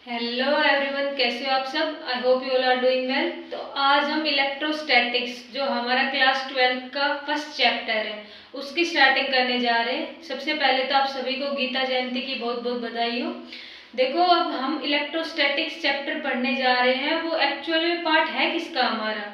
Hello everyone, कैसे हो आप सब। I hope you all are doing well. तो आज हम इलेक्ट्रोस्टैटिक्स जो हमारा क्लास 12 का फर्स्ट चैप्टर है उसकी स्टार्टिंग करने जा रहे हैं। सबसे पहले तो आप सभी को गीता जयंती की बहुत बहुत बधाई हो। देखो, अब हम इलेक्ट्रोस्टैटिक्स चैप्टर पढ़ने जा रहे हैं। वो एक्चुअल में पार्ट है किसका हमारा,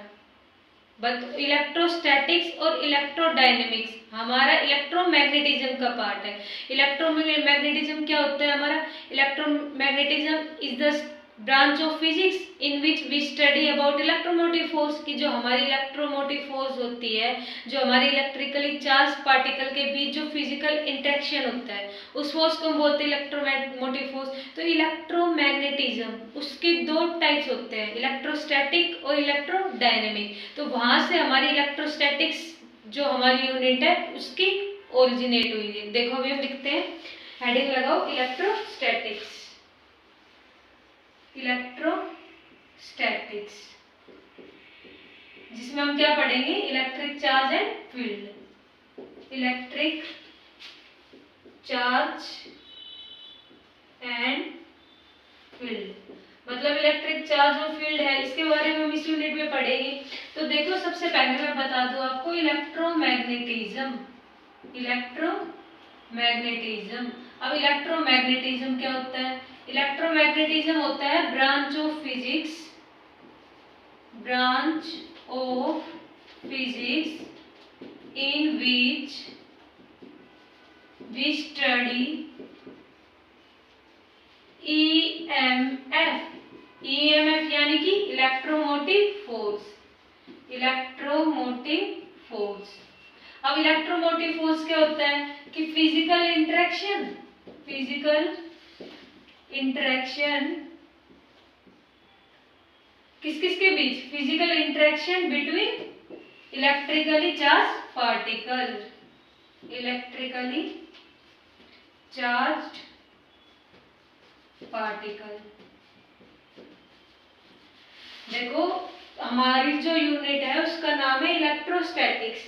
बट इलेक्ट्रोस्टैटिक्स और इलेक्ट्रोडायनेमिक्स हमारा इलेक्ट्रोमैग्नेटिज्म का पार्ट है। इलेक्ट्रोमैग्नेटिज्म क्या होता है हमारा? Electromagnetism is the branch of physics in which we study about electromotive force की जो हमारी इलेक्ट्रोमोटिव फोर्स होती है, जो हमारी इलेक्ट्रिकली चार्ज पार्टिकल के बीच जो फिजिकल इंटरेक्शन होता है उस फोर्स को हम बोलते हैं इलेक्ट्रोमोटिव फोर्स। तो इलेक्ट्रोमैग्नेटिज्म उसके दो टाइप्स होते हैं, इलेक्ट्रोस्टैटिक और इलेक्ट्रोडायनेमिक। तो वहां से हमारी इलेक्ट्रोस्टैटिक्स जो हमारी यूनिट है उसकी ओरिजिनेट हुई है। देखो अभी हम लिखते हैं, हेडिंग लगाओ इलेक्ट्रोस्टैटिक्स। इलेक्ट्रोस्टैटिक्स जिसमें हम क्या पढ़ेंगे, electric charge and field. Electric charge and field मतलब इलेक्ट्रिक चार्ज और फील्ड है, इसके बारे में हम इस यूनिट में पढ़ेंगे। तो देखो, सबसे पहले मैं बता दूं आपको इलेक्ट्रोमैग्नेटिज्म। इलेक्ट्रोमैग्नेटिज्म, अब इलेक्ट्रोमैग्नेटिज्म क्या होता है? इलेक्ट्रोमैग्नेटिज्म होता है branch of physics, branch of physics in which we study EMF। EMF यानी कि इलेक्ट्रोमोटिव फोर्स। इलेक्ट्रोमोटिव फोर्स, अब इलेक्ट्रोमोटिव फोर्स क्या होता है कि फिजिकल इंटरेक्शन, फिजिकल इंटरेक्शन किस किस के बीच? Physical interaction between electrically charge particle, electrically charge particle. देखो, हमारी जो यूनिट है उसका नाम है इलेक्ट्रोस्टैटिक्स,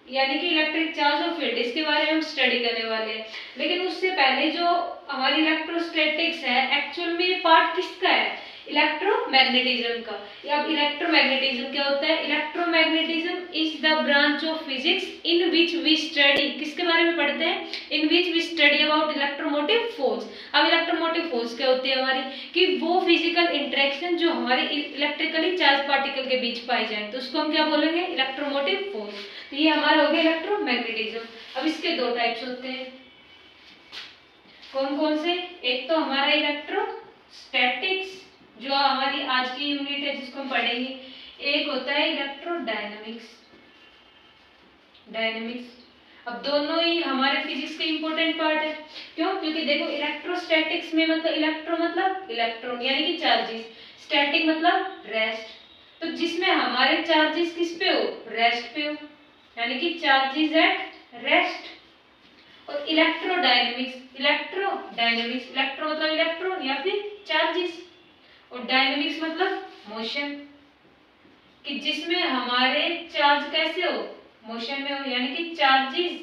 यानी कि इलेक्ट्रिक चार्ज और फील्ड, इसके बारे में हम स्टडी करने वाले हैं। लेकिन उससे पहले जो हमारी इलेक्ट्रोस्टैटिक्स है एक्चुअल में ये पार्ट किसका है? इलेक्ट्रोमैग्नेटिज्म का। अब इलेक्ट्रोमैग्नेटिज्म क्या होता है? Electromagnetism is the branch of physics in which we study, किसके बारे में पढ़ते हैं? In which we study about electromotive force. अब इलेक्ट्रोमोटिव फोर्स क्या होती है हमारी, कि वो फिजिकल इंटरेक्शन जो हमारे इलेक्ट्रिकली चार्ज पार्टिकल के बीच पाई जाए तो उसको हम क्या बोलेंगे? Electromotive force. तो ये हमारा हो गया इलेक्ट्रोमैग्नेटिज्म। अब इसके दो टाइप्स होते हैं, कौन कौन से? एक तो हमारा इलेक्ट्रोस्टैटिक्स जो हमारी आज की यूनिट है जिसको हम पढ़ेंगे, एक होता है इलेक्ट्रोडायनेमिक्स। डायनेमिक्स, अब दोनों ही हमारे फिजिक्स के इंपॉर्टेंट पार्ट है। क्यों? क्योंकि देखो, इलेक्ट्रोस्टैटिक्स में मतलब इलेक्ट्रो मतलब इलेक्ट्रॉन यानी कि चार्जेस, स्टैटिक मतलब रेस्ट। तो जिसमें हमारे चार्जेस किस पे हो? रेस्ट पे हो, यानी कि चार्जेस एट रेस्ट। और इलेक्ट्रोडायनेमिक्स, इलेक्ट्रोडायनेमिक्स, इलेक्ट्रो मतलब इलेक्ट्रॉन या फिर चार्जेस, और डायनेमिक्स मतलब मोशन, कि जिसमें हमारे चार्ज कैसे हो? मोशन में हो, यानी कि चार्जेस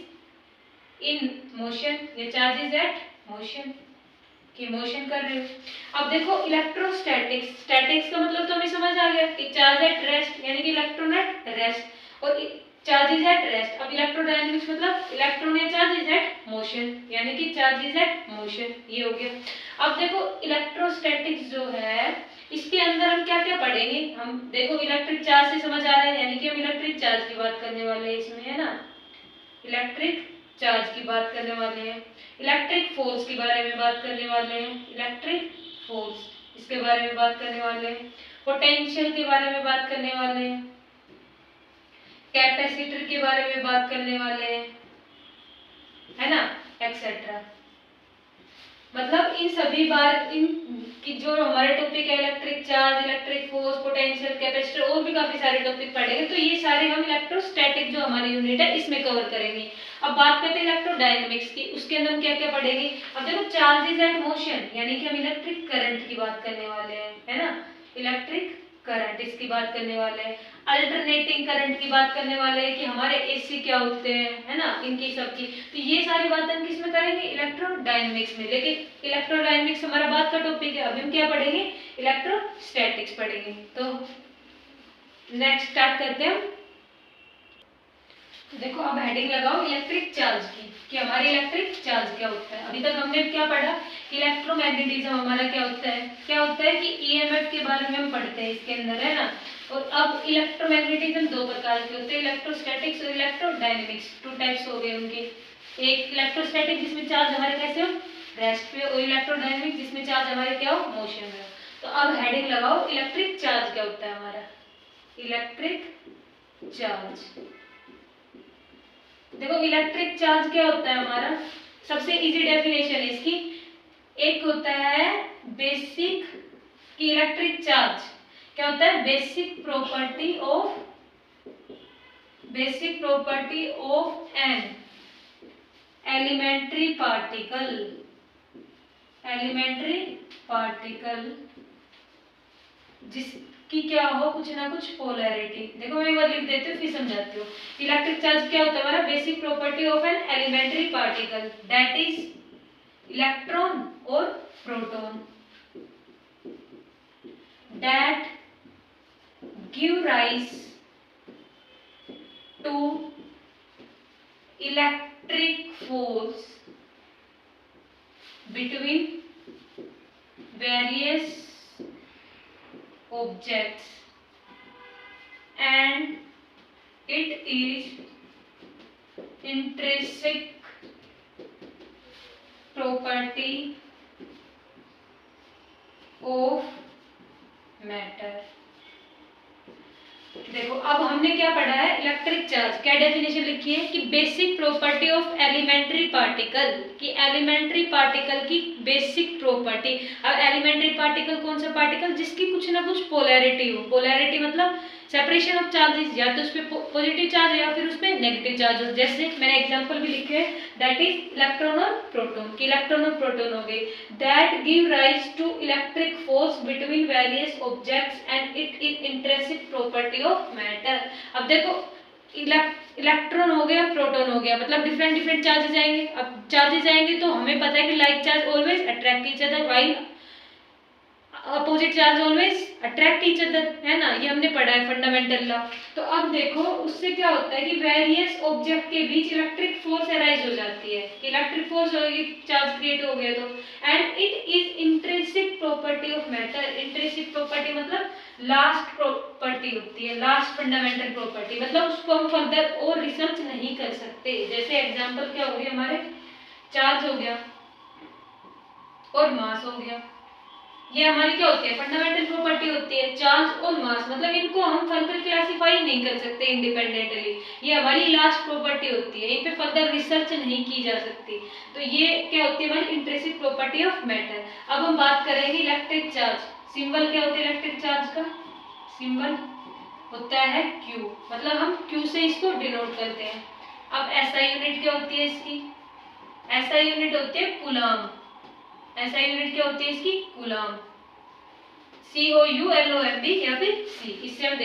इन मोशन या चार्जेस एट मोशन, कि मोशन कर रहे हो। अब देखो, इलेक्ट्रोस्टैटिक्स, स्टैटिक्स का मतलब तो हमें समझ आ गया कि चार्ज एट रेस्ट, यानी कि इलेक्ट्रॉन एट रेस्ट और चार्जेस एट रेस्ट। अब इलेक्ट्रोडायनेमिक्स मतलब इलेक्ट्रॉन या चार्जेस एट मोशन, यानी कि चार्जेस एट मोशन, ये हो गया। अब देखो, इलेक्ट्रोस्टैटिक्स जो है इसके अंदर हम क्या क्या पढ़ेंगे? हम देखो, इलेक्ट्रिक चार्ज से समझ आ रहा है, यानी कि हम इलेक्ट्रिक चार्ज की बात करने वाले हैं इसमें, है ना? इलेक्ट्रिक चार्ज की बात करने वाले हैं, इलेक्ट्रिक फोर्स के बारे में बात करने वाले हैं, इलेक्ट्रिक फोर्स इसके बारे में बात करने वाले हैं, पोटेंशियल के बारे में बात करने वाले हैं, कैपेसिटर के बारे में बात करने वाले हैं, है ना, एक्सेट्रा। मतलब इन सभी बार इन की जो हमारे टॉपिक है, electric charge, electric force, potential, capacitor, और भी काफी सारे टॉपिक पढ़ेंगे। तो ये सारे हम इलेक्ट्रोस्टैटिक जो हमारी यूनिट है इसमें कवर करेंगे। अब बात करते हैं इलेक्ट्रोडायनेमिक्स की, उसके अंदर हम क्या क्या पढ़ेंगे? अब देखो, चार्जेस एट मोशन, यानी कि हम इलेक्ट्रिक करंट की बात करने वाले हैं, है ना? इलेक्ट्रिक करंट, इसकी बात करने वाले हैं। अल्टरनेटिंग करंट की बात करने वाले हैं कि हमारे एसी क्या होते हैं, है ना, इनकी सबकी। तो ये सारी बातें हम किस में करेंगे, इलेक्ट्रोडायनेमिक्स में। लेकिन इलेक्ट्रोडायनेमिक्स हमारा बात का टॉपिक है, अभी हम क्या पढ़ेंगे, इलेक्ट्रोस्टैटिक्स पढ़ेंगे। तो नेक्स्ट स्टार्ट करते हैं। देखो अब हेडिंग लगाओ इलेक्ट्रिक चार्ज की, कि हमारे इलेक्ट्रिक चार्ज क्या होता है। अभी तक हमने क्या पढ़ा कि इलेक्ट्रोमैग्नेटिज्म हमारा क्या होता है कि ईएमएफ के बारे में हम पढ़ते हैं इसके अंदर, है ना। और अब इलेक्ट्रोमैग्नेटिज्म दो प्रकार के होते हैं, इलेक्ट्रोस्टैटिक्स और इलेक्ट्रोडायनेमिक्स, टू टाइप्स हो गए उनके। एक इलेक्ट्रोस्टैटिक जिसमें चार्ज हमारे कैसे हो, रेस्ट पे, और इलेक्ट्रोडायनेमिक जिसमें चार्ज हमारे क्या हो, मोशन में। तो अब हेडिंग लगाओ इलेक्ट्रिक चार्ज क्या होता है हमारा, इलेक्ट्रिक चार्ज। देखो इलेक्ट्रिक चार्ज क्या होता है हमारा, सबसे इजी डेफिनेशन है इसकी। एक होता है बेसिक की इलेक्ट्रिक चार्ज क्या होता है, basic property of an elementary particle जिसकी क्या हो कुछ ना कुछ पोलैरिटी। देखो मैं एक बार लिख देती हूँ फिर समझाती हूँ। इलेक्ट्रिक चार्ज क्या होता है हमारा, basic property of an elementary particle that is electron और proton that give rise to electric force between various objects and it is intrinsic property of matter। देखो अब हमने क्या पढ़ा है, इलेक्ट्रिक चार्ज क्या डेफिनेशन लिखी है कि basic property of elementary particle, कि एलिमेंट्री पार्टिकल की बेसिक प्रॉपर्टी। अब एलिमेंट्री पार्टिकल कौन सा पार्टिकल, जिसकी कुछ ना कुछ पोलैरिटी हो। पोलैरिटी मतलब सेपरेशन ऑफ चार्जेस, या तो उसमें पॉजिटिव चार्ज या फिर उसमें नेगेटिव चार्ज हो। जैसे मैंने एग्जांपल भी लिखे हैं, दैट इज इलेक्ट्रॉन और प्रोटॉन, कि इलेक्ट्रॉन और प्रोटॉन हो गए। That give rise to electric force between various objects and it is intrinsic property of matter. अब देखो इलेक्ट्रॉन हो गया, प्रोटॉन हो गया, मतलब डिफरेंट डिफरेंट चार्जेस आएंगे। अब चार्जेस आएंगे तो हमें पता है कि like charge always attract each other while opposite charge always attract each other, है ना, ये हमने पढ़ा है फंडामेंटल लॉ। तो अब देखो उससे क्या होता है कि वेरियस ऑब्जेक्ट के बीच इलेक्ट्रिक फोर्स अराइज हो जाती है, कि इलेक्ट्रिक फोर्स होगी, चार्ज क्रिएट हो गया तो, and it is intrinsic property of matter. Intrinsic property मतलब लास्ट प्रॉपर्टी होती है, लास्ट फंडामेंटल प्रॉपर्टी, मतलब उसको हम फर्दर और रिसर्च नहीं कर सकते। जैसे एग्जांपल क्या हो गया हमारे, चार्ज हो गया और मास हो गया, ये हमारी क्या होती है, फंडामेंटल प्रॉपर्टी होती है। चार्ज और मास मतलब इनको हम फर्दर क्लासिफाई नहीं कर सकते इंडिपेंडेंटली, ये हमारी लास्ट प्रॉपर्टी होती है, इन पे फर्दर रिसर्च नहीं की जा सकती। तो ये क्या होती है हमारी इंट्रिंसिक प्रॉपर्टी ऑफ मैटर। अब हम बात करेंगे इलेक्ट्रिक चार्ज। सिंबल क्या होता है इलेक्ट्रिक चार्ज का, सिंबल होता है Q, मतलब हम Q से इसको डिनोट करते हैं। अब SI यूनिट क्या होती है इसकी, SI यूनिट होती है कूलम। SI यूनिट क्या होती है इसकी, कूलम, COULOMB या फिर C, इससे हम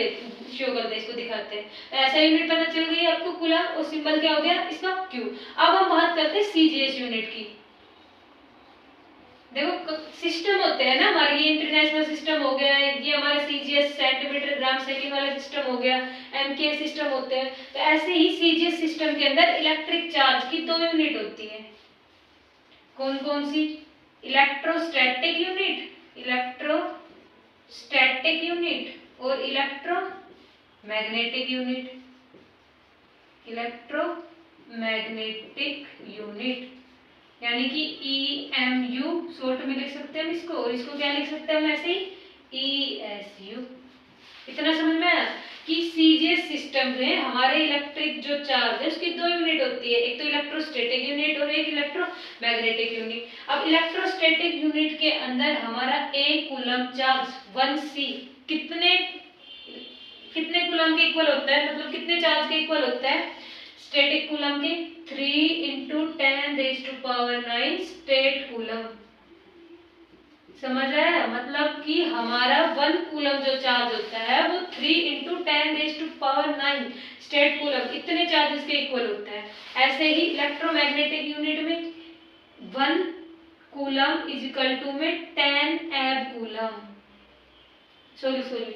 शो करते हैं, इसको दिखाते हैं। तो SI यूनिट पता चल गई आपको कूलम, और सिंबल क्या हो गया इसका Q। अब हम बात करते हैं CGS यूनिट की। देखो सिस्टम होते हैं ना हमारे, ये इंटरनेशनल सिस्टम हो गया, ये हमारा CGS सेंटीमीटर ग्राम सेकंड वाला सिस्टम हो गया, MK सिस्टम होते हैं। तो ऐसे ही CGS सिस्टम के अंदर इलेक्ट्रिक चार्ज की दो यूनिट होती है। कौन कौन सी, इलेक्ट्रोस्टैटिक यूनिट और इलेक्ट्रोमैग्नेटिक यूनिट, यानी कि EMU शॉर्ट में लिख सकते हैं हम इसको, और इसको क्या लिख सकते हैं हम ऐसे ही ESU। इतना समझ में आया कि CGS सिस्टम में हमारे इलेक्ट्रिक जो चार्ज है उसकी दो यूनिट होती है, एक तो इलेक्ट्रोस्टैटिक यूनिट और एक इलेक्ट्रोमैग्नेटिक यूनिट। अब इलेक्ट्रोस्टैटिक यूनिट के अंदर हमारा एक कूलम चार्ज 1C कितने कूलम के इक्वल होता है, मतलब कितने चार्ज के इक्वल होता है, स्टैटिक कूलम के 3 × 10⁻⁹ स्टेट कूलम। समझ आया? मतलब कि हमारा 1 कूलम जो चार्ज होता है वो 3 × 10⁹ स्टेट कूलम इतने चार्जेस के इक्वल होता है। ऐसे ही इलेक्ट्रोमैग्नेटिक यूनिट में 1 कूलम इज इक्वल टू में 10 एब कूलम। सॉरी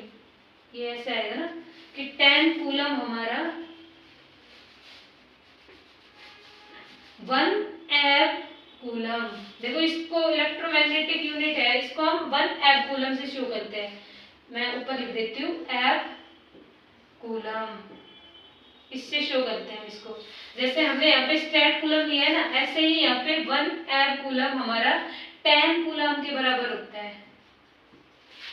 ये ऐसा आएगा ना कि 10 कूलम हमारा 1 एब कूलम। देखो इसको इलेक्ट्रोमैग्नेटिक यूनिट है, इसको हम 1 एब कूलम से शो करते हैं। मैं ऊपर लिख देती हूँ एब कूलम, इससे शो करते हैं इसको। जैसे हमने यहाँ पे स्टेट कूलम लिया है ना, ऐसे ही यहाँ पे 1 एब कूलम हमारा 10 कूलम के बराबर होता है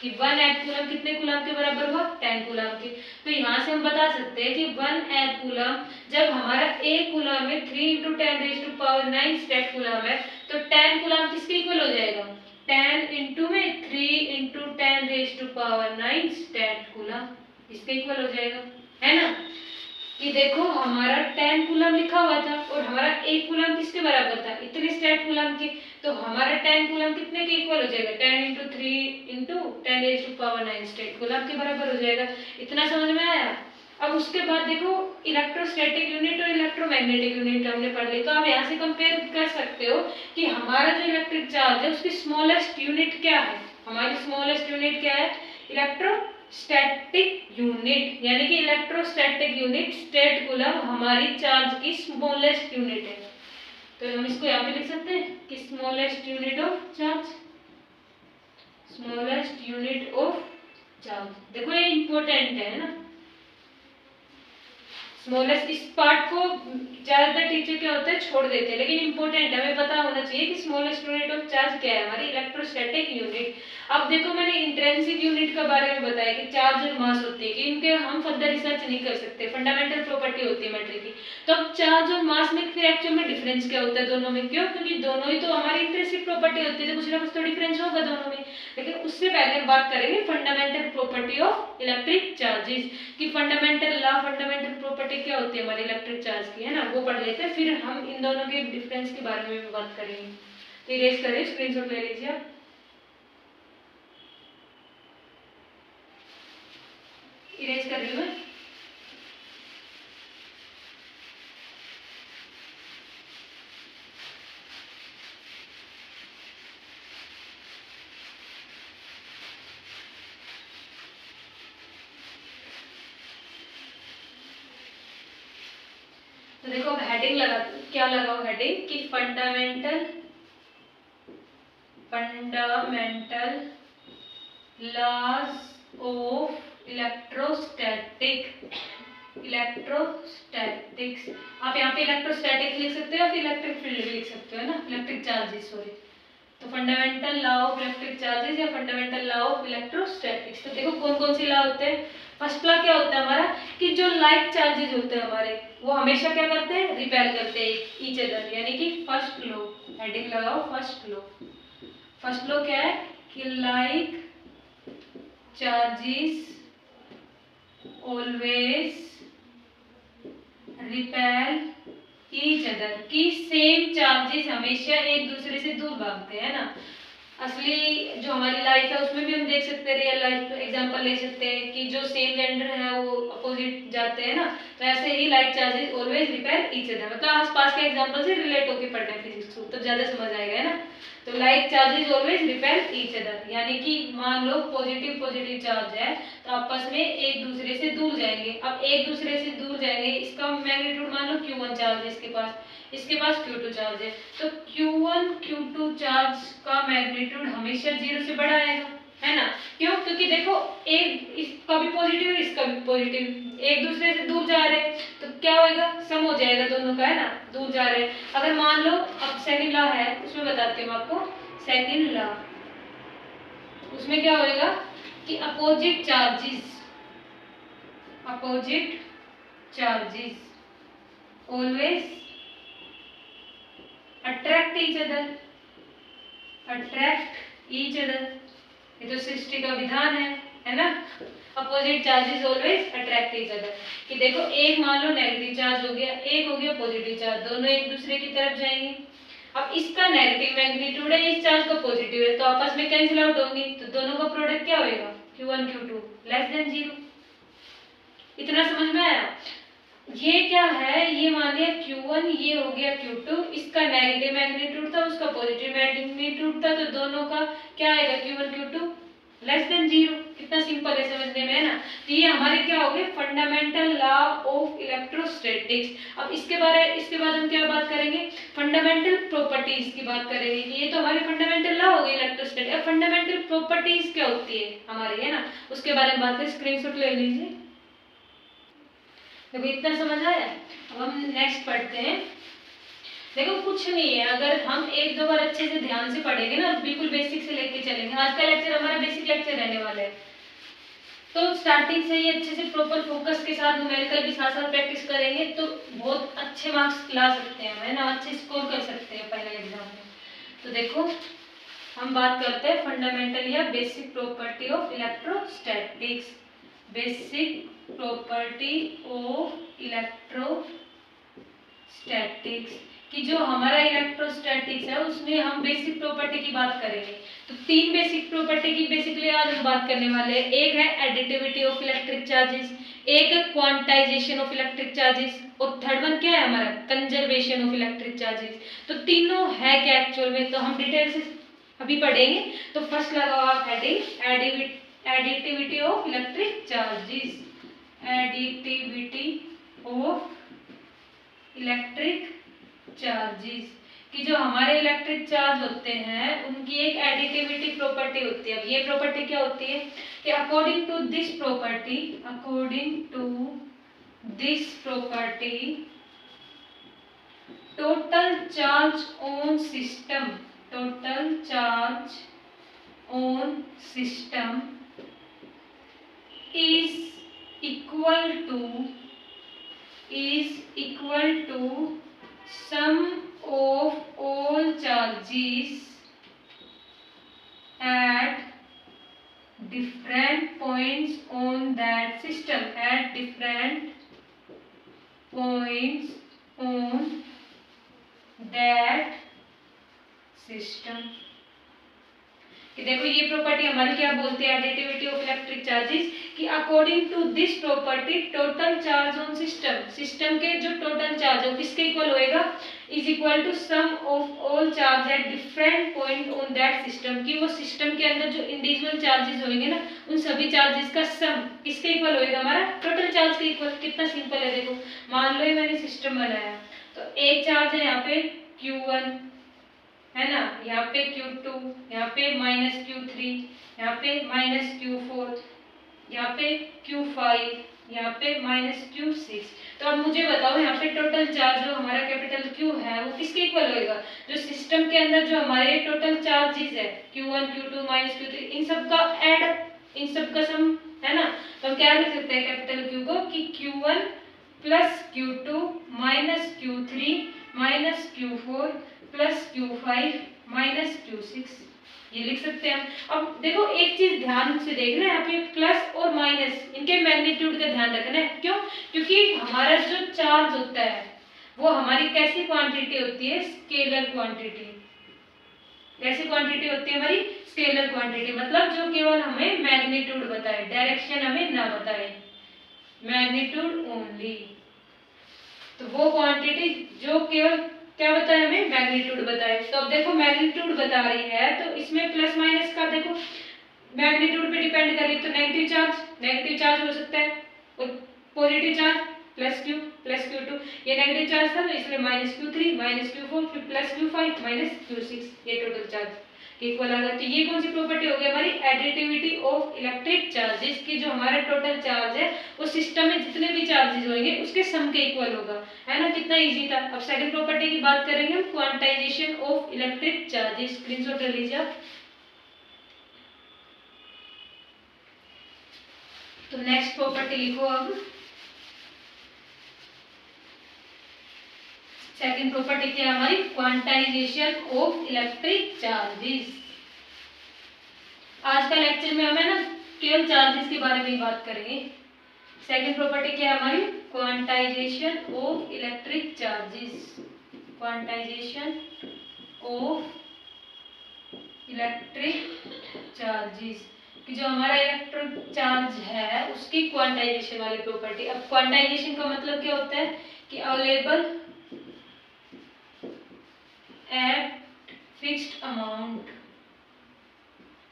कि 1 एब कूलम कितने कूलम के बराबर हुआ? 10 कूलम के। तो यहाँ से हम बता सकते हैं कि 1 एब कूलम जब हमारा एक कूलम में 3 × 10⁹ स्टेट कूलम है, तो 10 कूलम किसके इक्वल हो जाएगा? 10 इंटू में 3 × 10⁹ स्टेट कूलम, इसके इक्वल हो जाएगा, है ना? कि देखो हमारा 10 कूलम लिखा हुआ था और हमारा एक कूलम किसके बराबर था? इतने स्टेट कूलम के। तो हमारा 10 कूलम कितने के इक्वल हो जाएगा? 10 × 3 × 10⁹ स्टेट कूलम के बराबर हो जाएगा। इतना समझ में आया? अब उसके बाद देखो इलेक्ट्रोस्टैटिक यूनिट और इलेक्ट्रोमैग्नेटिक यूनिट हमने पढ़ ली, तो आप यहाँ से कंपेयर कर सकते हो कि हमारा जो इलेक्ट्रिक चार्ज है उसकी स्मॉलेस्ट यूनिट क्या है। हमारी स्मॉलेस्ट यूनिट क्या है? इलेक्ट्रोस्टैटिक यूनिट, यानी कि इलेक्ट्रोस्टैटिक यूनिट स्टेट कूलम हमारी चार्ज की स्मॉलेस्ट यूनिट है। तो हम इसको यहाँ पे लिख सकते हैं कि smallest unit of charge, smallest unit of charge. देखो ये इंपॉर्टेंट है ना, स्मॉलेस्ट। इस पार्ट को ज्यादातर टीचर क्या होता है छोड़ देते हैं, लेकिन इंपॉर्टेंट है, हमें पता होना चाहिए कि स्मॉलेस्ट यूनिट ऑफ चार्ज क्या है? हमारी इलेक्ट्रोस्टैटिक यूनिट। अब देखो मैंने इंट्रिंसिक यूनिट के बारे में बताया कि चार्ज और मास होती है, कि इनके हम फर्दर रिसर्च नहीं कर सकते, फंडामेंटल प्रॉपर्टी होती है मैटर की। तो अब चार्ज और मास में फिर एक्चुअल में डिफरेंस क्या होता है दोनों में? क्यों? क्योंकि दोनों ही तो हमारी इंट्रिंसिक प्रॉपर्टी होती है, तो कुछ ना कुछ तो डिफरेंस होगा दोनों में। लेकिन उससे पहले हम बात करेंगे fundamental property of electric charges, कि फंडामेंटल लॉ, फंडामेंटल प्रॉपर्टी क्या होती है हमारे इलेक्ट्रिक चार्ज की, है ना, वो पढ़ लेते हैं। फिर हम इन दोनों के डिफरेंस के बारे में भी बात करेंगे। तो इरेज करें, स्क्रीनशॉट ले लीजिए आप। इरेज कर रही हूँ मैं। तो देखो हेडिंग लगा, क्या लगाओ हेडिंग कि फंडामेंटल लॉज ऑफ इलेक्ट्रोस्टैटिक्स। आप यहाँ पे इलेक्ट्रोस्टैटिक लिख सकते हो या फिर इलेक्ट्रिक फील्ड भी लिख सकते हो ना, इलेक्ट्रिक चार्जेस, सॉरी। तो fundamental law of electric charges या फंडामेंटल लॉ ऑफ इलेक्ट्रोस्टैटिक्स। तो देखो कौन कौन से लॉ होते हैं। फर्स्ट लॉ क्या होता है हमारा कि जो लाइक चार्जेस होते हैं हमारे, वो हमेशा क्या करते हैं? रिपेल करते हैं ईच अदर, यानी कि फर्स्ट लॉ। हेडिंग लगाओ फर्स्ट लॉ। फर्स्ट लॉ क्या है कि like charges always repel each other, की सेम चार्जेस हमेशा एक दूसरे से दूर भागते हैं ना। असली जो हमारी लाइफ है उसमें भी हम देख सकते हैं, रियल लाइफ एग्जांपल ले सकते हैं कि जो सेम जेंडर है वो अपोजिट जाते हैं ना। तो ऐसे ही like charges always repel each other, मतलब आसपास के एग्जांपल से रिलेट होकर पढ़ना है फिजिक्स को, तो ज्यादा समझ आएगा, है ना। तो like charges always repel each other, यानी कि मान लो पॉजिटिव चार्ज है तो आपस में एक दूसरे से दूर जाएंगे। अब एक दूसरे से दूर जाएंगे, इसका मैग्नीट्यूड मान लो Q1 चार्ज है इसके पास Q2 चार्ज है, तो Q1 Q2 चार्ज का मैग्नीट्यूड हमेशा 0 से बड़ा आएगा, है ना। क्यों? क्योंकि देखो एक इसका भी पॉजिटिव इसका भी पॉजिटिव, एक दूसरे से दूर जा रहे हैं तो क्या होएगा? सम हो जाएगा दोनों का, है ना, दूर जा रहे हैं। अगर मान लो अब सेकंड लॉ है, उसमें बताती हूँ आपको। सेकंड लॉ उसमें क्या होएगा कि opposite charges always attract each other. ये तो सृष्टि का विधान है ना। Opposite charges always attract each other, कि देखो एक मान लो नेगेटिव चार्ज हो गया, एक हो गया पॉजिटिव चार्ज, दोनों एक दूसरे की तरफ जाएंगे। अब इसका नेगेटिव मैग्नीट्यूड है, इस चार्ज का पॉजिटिव है, तो आपस में कैंसिल आउट होंगे, तो दोनों का प्रोडक्ट क्या होएगा, Q1 Q2 लेस देन 0। इतना समझ में आया। ये क्या है, ये मान लिया Q1, ये हो गया Q2, इसका नेगेटिव मैग्नीट्यूड था, उसका पॉजिटिव मैग्नीट्यूड था, तो दोनों का क्या आएगा, Q1 Q2 लेस देन 0। कितना सिंपल है समझने में, है ना। तो ये हमारे क्या हो गए, फंडामेंटल लॉ ऑफ इलेक्ट्रोस्टैटिक्स। अब इसके बाद हम क्या बात करेंगे, फंडामेंटल प्रॉपर्टीज की बात करेंगे। ये तो हमारे फंडामेंटल लॉ हो गए इलेक्ट्रोस्टैटिक। अब फंडामेंटल प्रॉपर्टीज क्या होती है हमारी, है ना, उसके बारे में बात करें। स्क्रीनशॉट ले लीजिए। देखो इतना समझ आया। अब हम नेक्स्ट पढ़ते हैं। देखो कुछ नहीं है, अगर हम एक दो बार अच्छे से ध्यान से पढ़ेंगे ना, बिल्कुल बेसिक से लेके चलेंगे। आज का लेक्चर हमारा बेसिक लेक्चर रहने वाला है, तो स्टार्टिंग से ही अच्छे से प्रॉपर फोकस के साथ न्यूमेरिकल भी साथ साथ प्रैक्टिस करेंगे तो बहुत अच्छे मार्क्स ला सकते हैं, है ना, अच्छे स्कोर कर सकते हैं फाइनल एग्जाम में। तो देखो हम बात करते हैं फंडामेंटल या basic property of electrostatics. Basic property of electrostatics कि जो हमारा इलेक्ट्रोस्टैटिक्स है उसमें हम बेसिक प्रॉपर्टी की बात करेंगे। तो तीन बेसिक प्रॉपर्टी की बेसिकली आज हम बात करने वाले हैं। एक है एडिटिविटी ऑफ इलेक्ट्रिक चार्जेस, एक है क्वांटाइजेशन ऑफ इलेक्ट्रिक चार्जेस, और थर्ड वन क्या है हमारा, कंजर्वेशन ऑफ इलेक्ट्रिक चार्जेस। तो तीनों है क्या एक्चुअल में, तो हम डिटेल से अभी पढ़ेंगे। तो फर्स्ट लगाओ आप heading additivity of electric charges. Additivity of electric charges कि जो हमारे इलेक्ट्रिक चार्ज होते हैं उनकी एक एडिटिविटी प्रॉपर्टी होती है। अब ये प्रॉपर्टी क्या होती है कि according to this property total charge on system is equal to sum of all charges at different points on that system, कि देखो ये प्रॉपर्टी हमारी क्या बोलती है, एडिटिविटी ऑफ इलेक्ट्रिक चार्जेस कि according to this property total charge on system के जो टोटल चार्ज है किसके इक्वल होएगा, is equal to sum of all charge at different point on that system कि वो सिस्टम के अंदर जो इंडिविजुअल चार्जेस होंगे ना उन सभी चार्जेस का सम किसके इक्वल होएगा, हमारा टोटल चार्ज के इक्वल। कितना सिंपल है। देखो मान लो ये मैंने सिस्टम बनाया तो एक चार्ज है यहाँ पे Q1 है ना, यहाँ पे Q2, यहाँ पे -Q3, यहाँ पे -Q4, यहाँ पे Q5, यहाँ पे -Q6। तो अब मुझे बताओ यहाँ पे टोटल चार्ज जो हमारा कैपिटल Q है वो किसके इक्वल होएगा, जो सिस्टम के अंदर जो हमारे टोटल चार्जेस है Q1, Q2, -Q3 इन सब का ऐड, इन सब का सम है ना। तो हम क्या लिख सकते हैं कैपिटल Q को कि Q1 + Q2 - Q3 - Q4 + Q5 - Q6 ये लिख सकते हैं हम। अब देखो एक चीज ध्यान से देखना है, यहाँ पे प्लस और माइनस इनके मैग्नीट्यूड का ध्यान रखना है। क्यों, क्योंकि हमारा जो चार्ज होता है वो हमारी कैसी क्वांटिटी होती है, स्केलर क्वांटिटी। कैसी क्वांटिटी होती है हमारी, स्केलर क्वांटिटी, मतलब जो केवल हमें मैग्नीट्यूड बताए, डायरेक्शन हमें ना बताए, मैग्नीट्यूड ओनली। तो वो क्वांटिटी जो केवल क्या बताए, हमें मैग्नीट्यूड बताए। तो अब देखो मैग्नीट्यूड बता रही है तो इसमें प्लस माइनस का देखो मैग्नीट्यूड पे डिपेंड कर रही है। तो नेगेटिव चार्ज हो सकता है और पॉजिटिव चार्ज +Q +Q2 ये नेगेटिव चार्ज था तो इसलिए -Q3 -Q4 फिर +Q5 -Q6 ये टोटल चार्ज इक्वल आ गया। तो ये कौन सी प्रॉपर्टी हो गई हमारी, एडिटिविटी ऑफ इलेक्ट्रिक चार्जेस की जो हमारा टोटल चार्ज है वो सिस्टम में जितने भी चार्जेस होंगे उसके सम के इक्वल होगा, है ना। कितना इजी था। अब सेकंड प्रॉपर्टी की बात करेंगे हम, quantization of electric charges. Screenshot ले लीजिए आप। तो नेक्स्ट प्रॉपर्टी लिखो अब, सेकंड प्रॉपर्टी क्या है हमारी, क्वांटाइजेशन ऑफ इलेक्ट्रिक चार्जेस। आज का लेक्चर में हमें ना केवल चार्जेस के बारे में ही बात करेंगे। सेकंड प्रॉपर्टी क्या है हमारी, quantization of electric charges. Quantization of electric charges, कि जो हमारा इलेक्ट्रिक चार्ज है उसकी क्वांटाइजेशन वाली प्रॉपर्टी। अब क्वांटाइजेशन का मतलब क्या होता है कि अवेलेबल एट फिक्स्ड अमाउंट,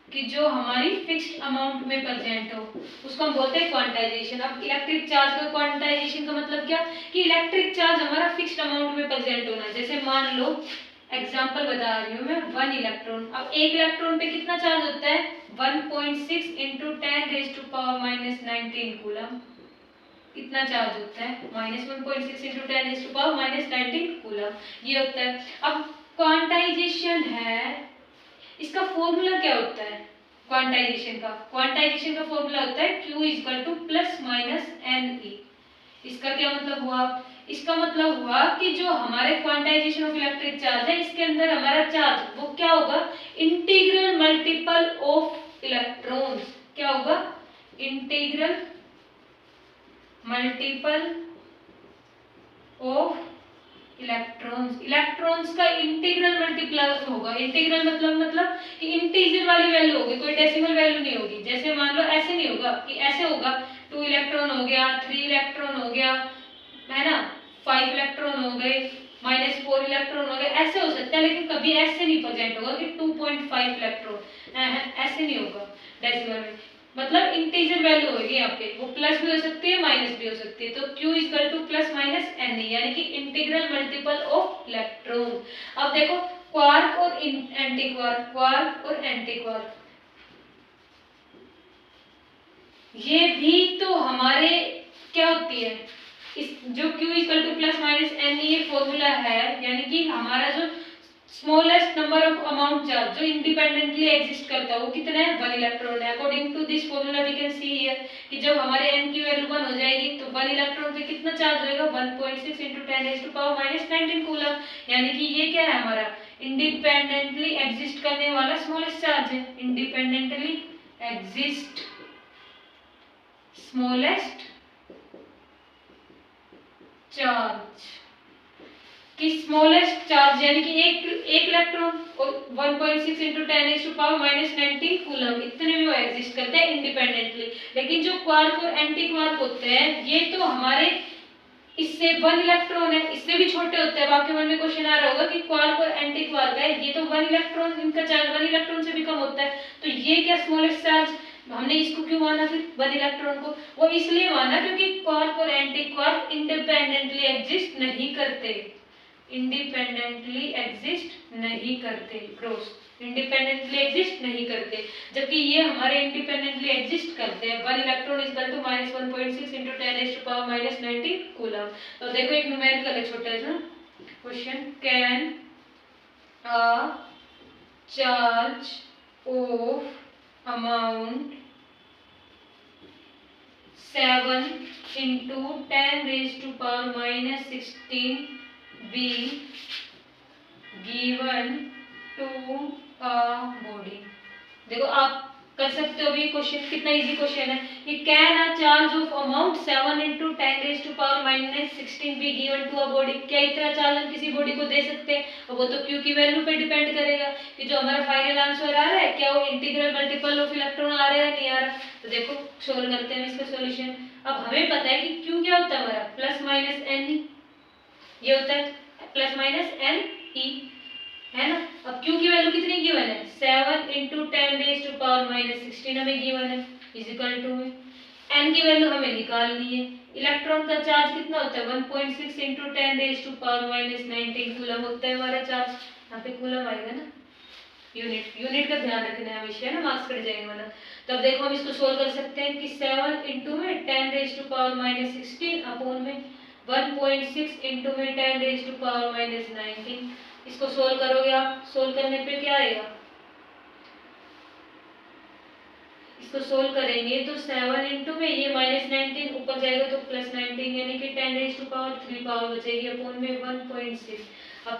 कि जो हमारी फिक्स्ड अमाउंट में प्रेजेंट हो उसको हम बोलते हैं क्वांटाइजेशन। अब इलेक्ट्रिक चार्ज का क्वांटाइजेशन का मतलब क्या कि इलेक्ट्रिक चार्ज हमारा फिक्स्ड अमाउंट में प्रेजेंट होना। जैसे मान लो एग्जांपल बता रही हूँ मैं, 1 इलेक्ट्रॉन। अब एक इलेक्ट्रॉन पे कितना चार्ज होता है 1.6 इंटू 10⁻⁻19 कूलम, इतना चार्ज होता है, -1.6 इंटू 10⁻⁻19 कूलम ये होता है। अब क्वांटाइजेशन है, इसका फॉर्मूला क्या होता है क्वांटाइजेशन का? क्वांटाइजेशन का फॉर्मूला होता है Q = +-NE। इसका क्या मतलब हुआ? इसका मतलब हुआ कि जो हमारे क्वांटाइजेशन ऑफ इलेक्ट्रिक चार्ज है इसके अंदर हमारा चार्ज वो क्या होगा, इंटीग्रल मल्टीपल ऑफ इलेक्ट्रॉन्स। क्या होगा? Integral multiple of electrons. Electrons का इंटीग्रल मल्टीपल होगा। इंटीग्रल मतलब कि इंटीजर वाली वैल्यू होगी, कोई डेसिमल वैल्यू नहीं होगी। जैसे मान लो ऐसे नहीं होगा कि ऐसे होगा 2 इलेक्ट्रॉन हो गया, 3 इलेक्ट्रॉन हो गया, है ना, 5 इलेक्ट्रॉन हो गए, -4 इलेक्ट्रॉन हो गए, ऐसे हो सकता है। लेकिन कभी ऐसे नहीं प्रेजेंट होगा कि 2.5 इलेक्ट्रॉन, ऐसे नहीं होगा डेसिमल में। मतलब इंटीजर वैल्यू होगी यहाँ पे, वो प्लस भी हो सकती है माइनस भी हो सकती है। तो Q = +-NE, यानी कि इंटीग्रल मल्टीपल ऑफ इलेक्ट्रॉन। अब देखो क्वार्क और एंटी क्वार्क, क्वार्क और एंटी क्वार्क, ये भी तो हमारे क्या होती है, इस जो Q = +-NE ये फॉर्मूला है, यानी कि हमारा जो smallest number of amount charge जो इंडिपेंडेंटली एग्जिस्ट करता है वो कितना है, 1 इलेक्ट्रॉन है। According to this formula we can see here कि जब हमारे n की वैल्यू 1 हो जाएगी तो 1 इलेक्ट्रॉन पे कितना चार्ज होएगा, 1.6 इंटू 10⁻⁻19 कूलम। यानी कि ये क्या है हमारा इंडिपेंडेंटली एग्जिस्ट करने वाला स्मॉलेस्ट चार्ज है। इंडिपेंडेंटली एग्जिस्ट स्मॉलेस्ट चार्ज, कि स्मॉलेस्ट चार्ज यानी कि एक इलेक्ट्रॉन और 1.6 इंटू 10⁻⁻19 कूलम, इतने में वो एग्जिस्ट करते हैं इंडिपेंडेंटली। लेकिन जो क्वार्क और एंटी क्वार्क होते हैं ये तो हमारे इससे 1 इलेक्ट्रॉन है, इससे भी छोटे होते हैं। आपके मन में क्वेश्चन आ रहा होगा कि क्वार्क और एंटी क्वार्क है, ये तो 1 इलेक्ट्रॉन, इनका चार्ज 1 इलेक्ट्रॉन से भी कम होता है। तो ये क्या स्मॉलेस्ट चार्ज, हमने इसको क्यों माना फिर 1 इलेक्ट्रॉन को? वो इसलिए माना क्योंकि क्वार्क और एंटी क्वार्क इंडिपेंडेंटली एग्जिस्ट नहीं करते, इंडिपेंडेंटली एग्जिस्ट नहीं करते, क्रॉस इंडिपेंडेंटली एग्जिस्ट नहीं करते, जबकि ये हमारे इंडिपेंडेंटली एग्जिस्ट करते हैं। 1 इलेक्ट्रॉन -1.6 इंटू 10⁻⁻19 कूलम। तो देखो एक न्यूमेरिकल है छोटा सा question, can a charge of amount 7 into 10⁻⁻16 be given to a body। देखो आप कर सकते हो, भी क्वेश्चन कितना इजी क्वेश्चन है कि can a charge of amount 7 into 10⁻⁻16 be given to a body। क्या इतना चार्ज हम किसी बॉडी को दे सकते हैं? और वो तो Q की वैल्यू पे डिपेंड करेगा कि जो हमारा फाइनल आंसर आ रहा है क्या वो इंटीग्रल मल्टीपल ऑफ इलेक्ट्रॉन आ रहा है नहीं आ रहा। तो देखो सोल्व करते हैं इसका सॉल्यूशन। अब हमें पता है कि Q क्या होता है हमारा +-NE, ये होता है +-NE, है ना। अब Q की वैल्यू कितनी गिवन है, 7 इंटू 10⁻⁻16 हमें गिवन है, इजिकल टू में n की वैल्यू हमें निकालनी है। इलेक्ट्रॉन का चार्ज कितना होता है 1.6 इंटू 10⁻⁻19 कूलम होता है हमारा चार्ज। यहाँ पे कूलम आएगा ना, यूनिट का ध्यान रखना है हमेशा, है ना, मार्क्स कट जाएंगे वरना। तो अब देखो हम इसको सोल्व कर सकते हैं कि 7 इंटू में 10⁻⁻16 अपॉन में 1.6 इंटू में 10⁻⁻19, इसको सोल्व करोगे आप, सोल्व करने पे क्या आएगा, इसको सोल्व करेंगे तो 7 इंटू में ये -19 ऊपर जाएगा तो +19 यानी कि 10⁻³ पावर बचेगी अपॉन में 1.6। अब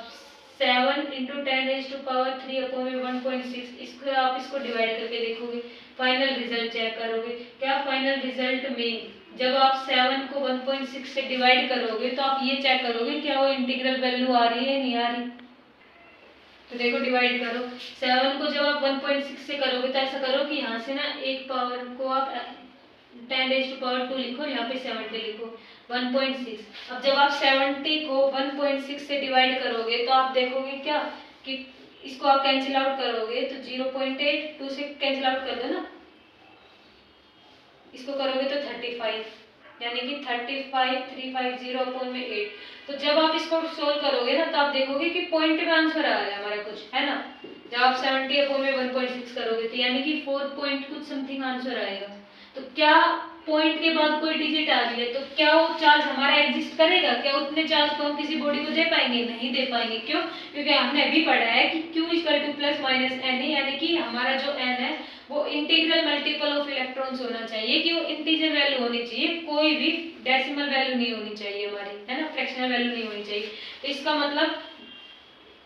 7 इंटू 10⁻³ अपॉन में 1.6, इसको आप इसको डिवाइड करके देखोगे, फाइनल रिजल्ट चेक करोगे। क्या फाइनल रिजल्ट में जब आप 7 को 1.6 से डिवाइड करोगे तो आप ये चेक करोगे क्या वो इंटीग्रल वैल्यू आ रही है नहीं आ रही। तो देखो डिवाइड करो, 7 को जब आप 1.6 से करोगे तो ऐसा करो कि यहाँ से ना एक पावर को आप 10⁻², लिखो, यहाँ पे 70 लिखो, 1.6। अब जब आप 70 को 1.6 से डिवाइड करोगे तो आप देखोगे क्या कि इसको आप कैंसिल आउट करोगे तो 0.8, 2 से कैंसिल आउट कर दो ना, इसको करोगे तो 35, यानी कि 35,350/8। तो जब आप इसको सोल्व करोगे ना तो आप देखोगे कि पॉइंट में आंसर आ रहा है हमारा कुछ, है ना। जब आप 70/1.6 करोगे तो यानी कि 4 पॉइंट कुछ समथिंग आंसर आएगा। तो क्या पॉइंट के बाद कोई डिजिट आ रही है तो क्या वो चार्ज हमारा एग्जिस्ट करेगा? क्या उतने चार्ज को हम किसी बॉडी को दे पाएंगे? नहीं दे पाएंगे। क्यों? क्योंकि हमने अभी पढ़ा है कि Q = +-n, यानी कि हमारा जो n है वो इंटीग्रल मल्टीपल ऑफ इलेक्ट्रॉन्स होना चाहिए, कि वो इंटीजर वैल्यू होनी चाहिए, कोई भी डेसिमल वैल्यू नहीं होनी चाहिए हमारी, है ना, फ्रैक्शनल वैल्यू नहीं होनी चाहिए। तो इसका मतलब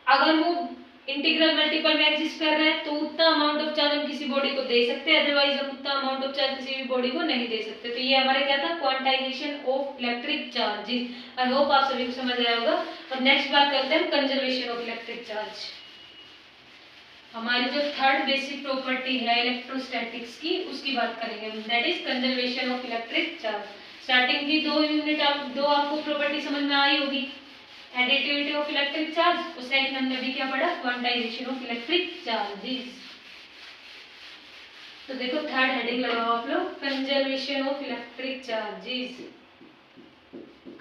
अगर वो इंटीग्रल मल्टीपल में एग्जिस्ट कर रहे हैं तो उतना अमाउंट ऑफ चार्ज हम किसी बॉडी को दे सकते हैं, अदरवाइज हम उतना अमाउंट ऑफ चार्ज किसी भी बॉडी को नहीं दे सकते। तो ये हमारे क्या था, quantization of electric charges. I hope आप सभी को समझ आया होगा। और नेक्स्ट बात करते हैं कंजर्वेशन ऑफ इलेक्ट्रिक चार्ज। हमारी जो थर्ड बेसिक प्रॉपर्टी है इलेक्ट्रोस्टैटिक्स की, उसकी बात करेंगे, that is conservation of electric charge. Starting की दो आपको प्रॉपर्टी समझ में आई होगी, एडिटिविटी ऑफ इलेक्ट्रिक चार्ज, और सेकंड हमने भी क्या पढ़ा, क्वांटाइजेशन ऑफ इलेक्ट्रिक चार्जेस। तो देखो थर्ड हेडिंग लगाओ आप लोग, conservation of electric charges.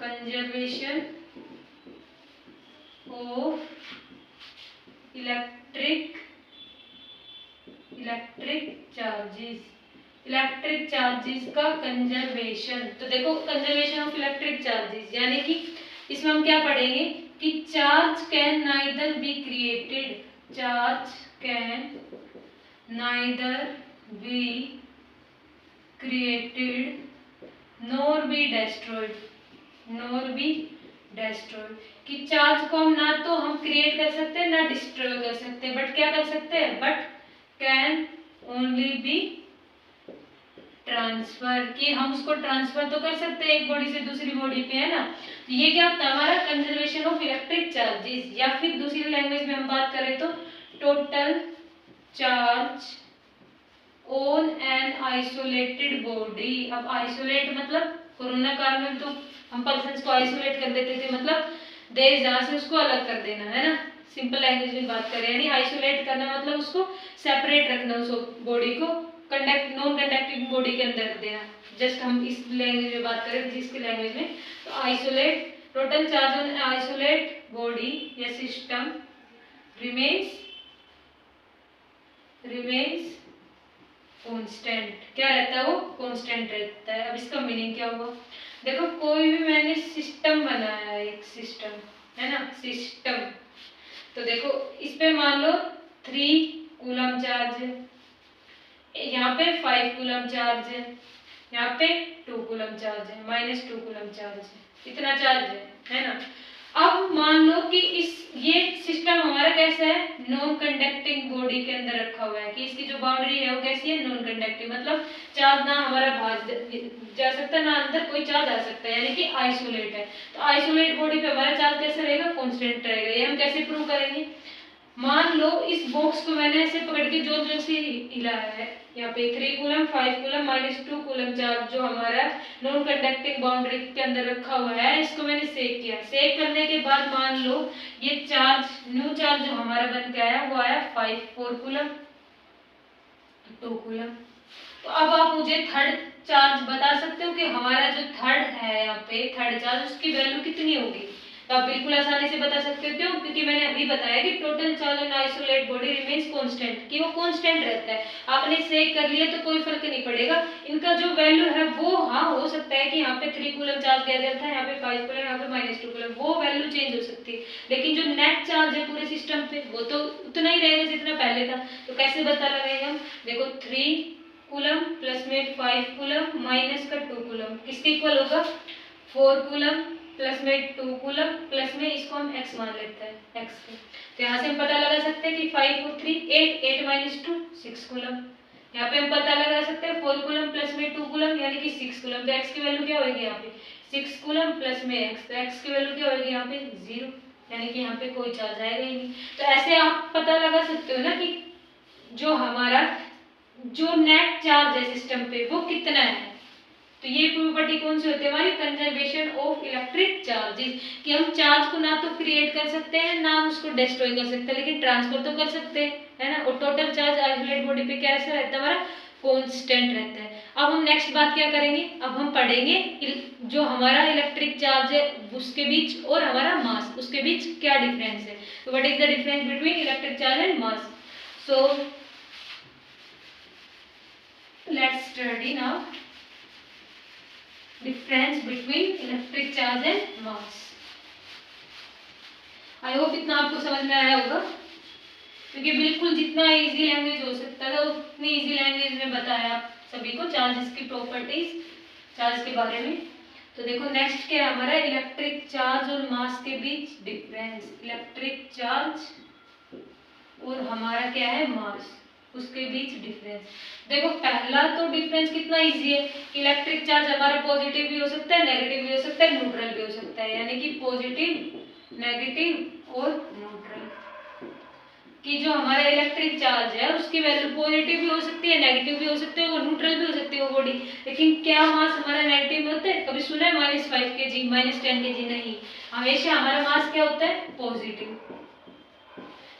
Conservation of electric charges, electric charges का कंजर्वेशन। तो देखो कंजर्वेशन ऑफ इलेक्ट्रिक चार्जेस यानी कि इसमें हम क्या पढ़ेंगे कि charge can neither be created, charge can neither be created nor be destroyed, कि चार्ज को हम ना तो हम क्रिएट कर सकते हैं ना डिस्ट्रॉय कर सकते हैं, बट क्या कर सकते हैं, but can only be transfer, कि हम उसको ट्रांसफर तो कर सकते हैं एक बॉडी से दूसरी बॉडी पे, है ना। तो ये क्या होता है हमारा कंजर्वेशन ऑफ इलेक्ट्रिक चार्जेस, या फिर दूसरी लैंग्वेज में हम बात करें तो total charge on an isolated body. अब आइसोलेट मतलब कोरोना काल में तो हम पर्सन्स को आइसोलेट कर देते थे, मतलब देश जहाँ से उसको अलग कर देना, है ना, सिंपल लैंग्वेज में बात करें, यानी आइसोलेट करना मतलब उसको सेपरेट रखना, उस बॉडी को नॉन कंडक्टिंग बॉडी के अंदर रख देना। जस्ट हम इस लैंग्वेज में बात करें, जिसकी लैंग्वेज में, तो isolate, total charge on isolate body या सिस्टम रिमेन्स कांस्टेंट। क्या रहता है वो? कांस्टेंट रहता है। अब इसका मीनिंग क्या हुआ, देखो कोई भी मैंने सिस्टम बनाया है, एक सिस्टम, है ना, सिस्टम, तो देखो इस पे मान लो 3 कूलम चार्ज है, यहाँ पे 5 कूलम चार्ज है, यहाँ पे 2 कूलम चार्ज है, -2 कूलम चार्ज है, इतना चार्ज है ना। अब मान लो कि ये सिस्टम हमारा कैसा है, नॉन कंडक्टिंग बॉडी के अंदर रखा हुआ है, कि इसकी जो बाउंड्री है वो कैसी है, नॉन कंडक्टिंग, मतलब चार्ज ना हमारा बाहर जा सकता है ना अंदर कोई चार्ज आ सकता है, यानी कि आइसोलेट है। तो आइसोलेट बॉडी पे हमारा चार्ज कैसे रहेगा, कांस्टेंट रहेगा। ये हम कैसे प्रूव करेंगे, मान लो इस बॉक्स को मैंने ऐसे पकड़ के जोर जोर से हिलाया है, यहाँ पे 3 कूलम 5 कूलम -2 कूलम चार्ज जो हमारा नॉन कंडक्टिंग बाउंड्री के अंदर रखा हुआ है, इसको मैंने सेक किया। सेक करने के बाद मान लो ये चार्ज, न्यू चार्ज जो हमारा बन के आया वो आया 4 कूलम 2 कूलम। तो अब आप मुझे थर्ड चार्ज बता सकते हो कि हमारा जो थर्ड है यहाँ पे थर्ड चार्ज, उसकी वैल्यू कितनी होगी। तो आप बिल्कुल आसानी से बता सकते हो, क्यों, क्योंकि मैंने अभी बताया कि total charge on isolate body remains constant, कि वो कांस्टेंट रहता है। आपने सेक कर लिया तो कोई फर्क नहीं पड़ेगा, इनका जो वैल्यू है वो, हाँ हो सकता है कि यहाँ पे 3 कूलम चार्ज गैदर था, यहाँ पे 5 कूलम, यहाँ पे -2 कूलम, वो वैल्यू चेंज हो सकती है, लेकिन जो नेट चार्ज है पूरे सिस्टम पे वो तो उतना ही रहेगा जितना पहले था। तो कैसे पता लगाएंगे हम, देखो 3 कूलम प्लस में 5 कूलम माइनस का 2 कूलम किसके इक्वल होगा, 4 कूलम प्लस में 2 कूलम प्लस में इसको हम x मान लेते हैं, x के। तो यहाँ से हम पता लगा सकते हैं कि 5 और 3 8 -2 6 कूलम। यहाँ पे हम पता लगा सकते हैं 4 कूलम प्लस में 2 कूलम यानी कि 6 कूलम। तो x की वैल्यू क्या होगी यहाँ पे, 6 कूलम प्लस में x, तो x की वैल्यू क्या होगी यहाँ पे 0, यानी कि यहाँ पे कोई चार्ज आएगा ही नहीं। तो ऐसे आप पता लगा सकते हो ना कि जो हमारा जो नेट चार्ज है सिस्टम पे वो कितना है। तो ये प्रॉपर्टी कौन सी होती है हमारी, कंजर्वेशन ऑफ इलेक्ट्रिक चार्जेस, कि हम चार्ज को ना तो क्रिएट कर सकते हैं ना हम उसको डिस्ट्रॉय कर सकते हैं, लेकिन ट्रांसफर तो कर सकते हैं, है ना। और टोटल चार्ज आइसोलेट बॉडी पे कैसा रहता है हमारा, कांस्टेंट रहता है। अब हम नेक्स्ट बात क्या करेंगे, अब हम पढ़ेंगे जो हमारा इलेक्ट्रिक चार्ज है उसके बीच और हमारा मास उसके बीच क्या डिफरेंस है। तो what is the difference between electric charge and mass. So let's study now difference between electric charge and mass. I hope इतना आपको समझ में आया होगा, क्योंकि बिल्कुल जितना इजी लैंग्वेज हो सकता था उतनी इजी लैंग्वेज में बताया आप सभी को चार्जेस की प्रॉपर्टीज, चार्ज के बारे में। तो देखो नेक्स्ट क्या है हमारा, इलेक्ट्रिक चार्ज और मास के बीच डिफरेंस। इलेक्ट्रिक चार्ज और हमारा क्या है मास, उसके बीच डिफरेंस। देखो पहला तो डिफरेंस कितना इजी है, इलेक्ट्रिक चार्ज हमारा पॉजिटिव भी हो सकता है, नेगेटिव भी हो सकता है, न्यूट्रल भी हो सकता है, यानी कि पॉजिटिव, नेगेटिव और न्यूट्रल। कि जो हमारा इलेक्ट्रिक चार्ज है उसकी वैल्यू पॉजिटिव भी हो सकती है, नेगेटिव भी हो सकती है और न्यूट्रल भी हो सकती है वो बॉडी। लेकिन क्या मास हमारा नेगेटिव में होता है, कभी सुना है -5 kg, -10 kg? नहीं, हमेशा हमारा मास क्या होता है, पॉजिटिव।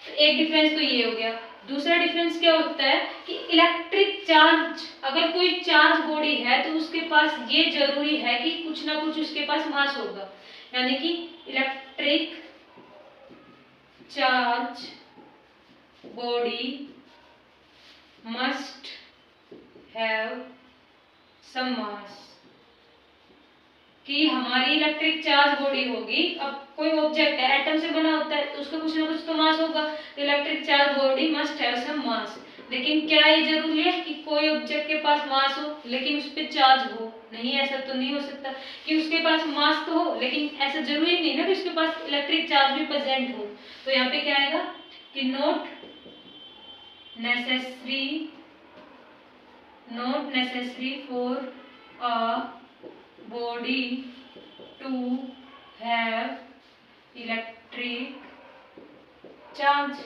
तो एक डिफरेंस तो ये हो गया। दूसरा डिफरेंस क्या होता है कि इलेक्ट्रिक चार्ज, अगर कोई चार्ज बॉडी है तो उसके पास ये जरूरी है कि कुछ ना कुछ उसके पास मास होगा, यानी कि electric charge body must have some mass। कि हमारी इलेक्ट्रिक चार्ज बॉडी होगी, अब कोई ऑब्जेक्ट है एटम से बना होता है तो उसका कुछ ना कुछ तो मास होगा, तो electric charge body must have some mass. लेकिन क्या ये जरूरी है कि कोई ऑब्जेक्ट के पास मास हो लेकिन उस पर चार्ज हो? नहीं, ऐसा तो नहीं हो सकता। कि उसके पास मास तो हो लेकिन ऐसा जरूरी नहीं ना कि उसके पास इलेक्ट्रिक चार्ज भी प्रेजेंट हो। तो यहाँ पे क्या आएगा कि not necessary for a body to have electric charge।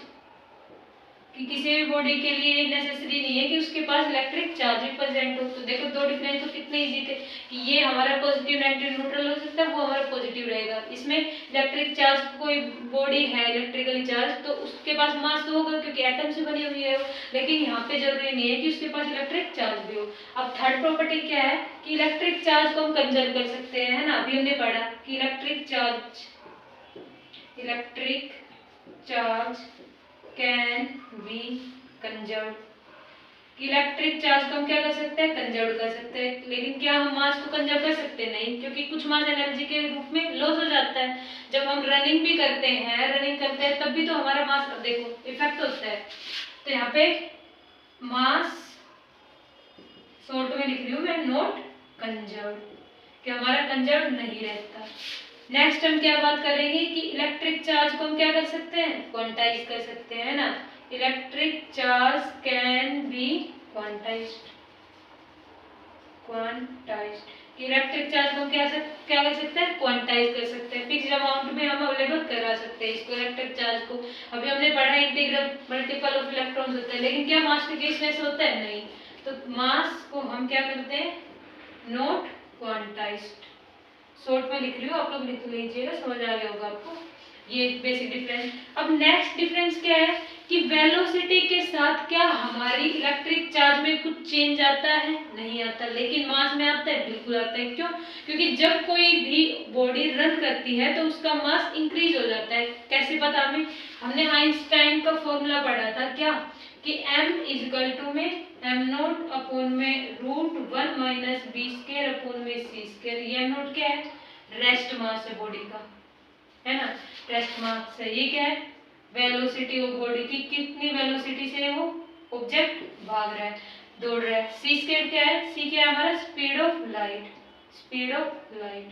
कि किसी भी बॉडी के लिए नेसेसरी नहीं है कि उसके पास इलेक्ट्रिक चार्ज भी प्रेजेंट हो। तो देखो दो डिफरेंस तो कितने इजी थे कि ये हमारा पॉजिटिव, नेगेटिव, न्यूट्रल हो सकता है, वो हमारा पॉजिटिव रहेगा। इसमें इलेक्ट्रिक चार्ज कोई बॉडी है इलेक्ट्रिकली चार्ज तो उसके पास मास तो होगा क्योंकि एटम से बनी हुई है वो, लेकिन यहाँ पे जरूरी नहीं है कि उसके पास इलेक्ट्रिक चार्ज भी हो। अब थर्ड प्रॉपर्टी क्या है कि इलेक्ट्रिक चार्ज को हम कंजर्व कर सकते हैं, है ना। अभी हमने पढ़ा कि electric charge can be conserve. Electric charge को हम क्या कर सकते हैं, कंजर्व कर सकते हैं। लेकिन क्या हम मास को कंजर्व कर सकते हैं? नहीं, क्योंकि कुछ मास एनर्जी के रूप में लॉस हो जाता है। जब हम रनिंग भी करते हैं तब भी तो हमारा मास, अब देखो इफेक्ट होता है। तो यहाँ पे मास शॉर्ट में लिख रही हूँ मैं, नॉट कंजर्व, कि हमारा कंजर्व नहीं रहता। नेक्स्ट हम क्या बात करेंगे कि इलेक्ट्रिक चार्ज को हम क्या कर सकते हैं, क्वांटाइज कर सकते हैं, है ना। Electric charge can be quantized. Electric charge को हम क्या कर सकते हैं, क्वांटाइज कर सकते हैं, फिक्स्ड अमाउंट में हम अवेलेबल करा सकते हैं इसको इलेक्ट्रिक चार्ज को। अभी हमने पढ़ा इंटीग्रल मल्टीपल ऑफ इलेक्ट्रॉन्स होता है, लेकिन क्या मास के केस में ऐसा होता है? नहीं। तो मास को हम क्या करते हैं, नॉट क्वांटाइज्ड। शॉर्ट में लिख रही हूँ, आप लोग लिख लीजिएगा, समझ आ गया होगा आपको ये बेसिक डिफरेंस। अब नेक्स्ट डिफरेंस क्या है कि वेलोसिटी के साथ क्या हमारी इलेक्ट्रिक चार्ज में कुछ चेंज आता है? नहीं आता। लेकिन मास में आता है, बिल्कुल आता है। क्यों? क्योंकि जब कोई भी बॉडी रन करती है तो उसका मास इंक्रीज हो जाता है। कैसे पता हमें? हमने आइंस्टाइन का फॉर्मूला पढ़ा था क्या, कि m इक्वल टू में m0 अपॉन में √1 - b² अपॉन में c²। ये m0 क्या है? रेस्ट मास है बॉडी का, है ना, रेस्ट मास है। ये क्या है? वेलोसिटी ऑफ बॉडी की, कितनी वेलोसिटी से वो ऑब्जेक्ट भाग रहा है, दौड़ रहा है। c² क्या है? c क्या है हमारा? Speed of light.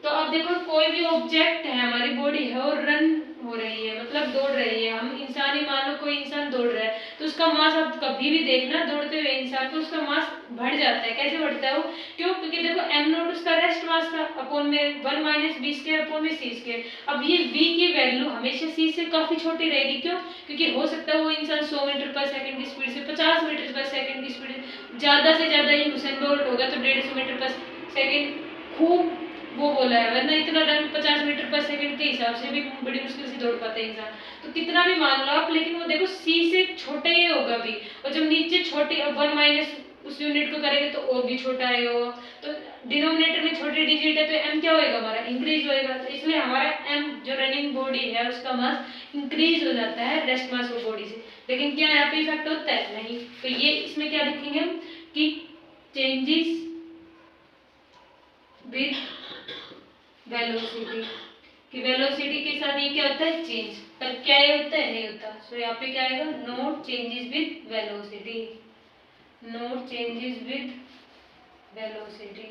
तो अब देखो कोई भी ऑब्जेक्ट है, हमारी बॉडी है और रन हो रही है, मतलब दौड़ रही है, हम इंसान ही मान लो कोई इंसान दौड़ रहा है तो उसका मास आप कभी भी देखना दौड़ते हुए इंसान को उसका मास बढ़ जाता है। कैसे बढ़ता है वो? क्यों? क्योंकि देखो एम नॉट उसका रेस्ट मास था, अपॉन में 1 माइनस बी स्क्वायर अपॉन में सी स्क्वायर। अब ये v की वैल्यू हमेशा c से काफी छोटी रहेगी। क्यों? क्योंकि हो सकता है वो इंसान 100 मीटर पर सेकंड की स्पीड से 50 मीटर पर सेकंड की स्पीड, ज्यादा से ज्यादा ही हुसैन बोल्ट होगा तो 150 मीटर पर सेकंड खूब वो बोला है, वरना इतना रन 50 मीटर पर सेकंड के हिसाब से भी बड़ी मुश्किल से दौड़ पाता है इंसान। तो कितना भी मान लो आप, लेकिन वो देखो c से छोटा ही होगा भी, और जब नीचे छोटे 1 माइनस उस यूनिट को करेंगे तो और भी छोटा आएगा। तो डिनोमिनेटर में छोटे डिजिट है तो m क्या होएगा हमारा? इंक्रीज होएगा। तो इसलिए हमारा m जो रनिंग बॉडी है उसका मास इंक्रीज हो जाता है रेस्ट मास ऑफ बॉडी से। लेकिन क्या यहाँ पे इफेक्ट होता है? नहीं। तो ये इसमें क्या लिखेंगे हम कि चेंजेस विद वेलोसिटी, कि वेलोसिटी के साथ ये क्या होता है? चेंज। तब क्या ये होता है? नहीं होता। सो यहाँ पे क्या आएगा? Note changes with velocity, note changes with velocity,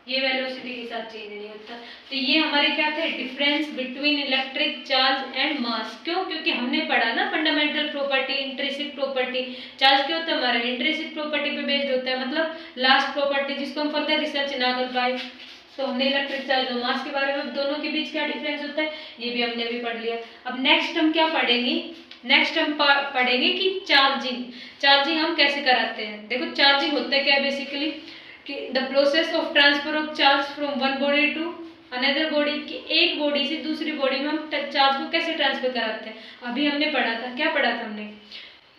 ये वेलोसिटी के साथ चेंज नहीं होता। तो ये हमारे क्या थे? Difference between electric charge and mass. क्यों? क्योंकि हमने पढ़ा ना fundamental property, intrinsic property. Charge क्या होता है हमारा? इंट्रिंसिक प्रॉपर्टी पे बेस्ड होता है, मतलब लास्ट प्रॉपर्टी जिसको हम फर्दर रिसर्च ना कर पाए। तो हमने इलेक्ट्रिक चार्ज और मास के बारे में, दोनों के बीच क्या डिफरेंस होता है ये भी हमने भी पढ़ लिया। अब नेक्स्ट हम क्या पढ़ेंगे? नेक्स्ट हम पढ़ेंगे कि चार्जिंग, चार्जिंग हम कैसे कराते हैं। देखो चार्जिंग होता है क्या बेसिकली, कि the process of transfer of charge from one body to another body, कि एक बॉडी से दूसरी बॉडी में हम चार्ज को कैसे ट्रांसफर कराते हैं। अभी हमने पढ़ा था, क्या पढ़ा था हमने?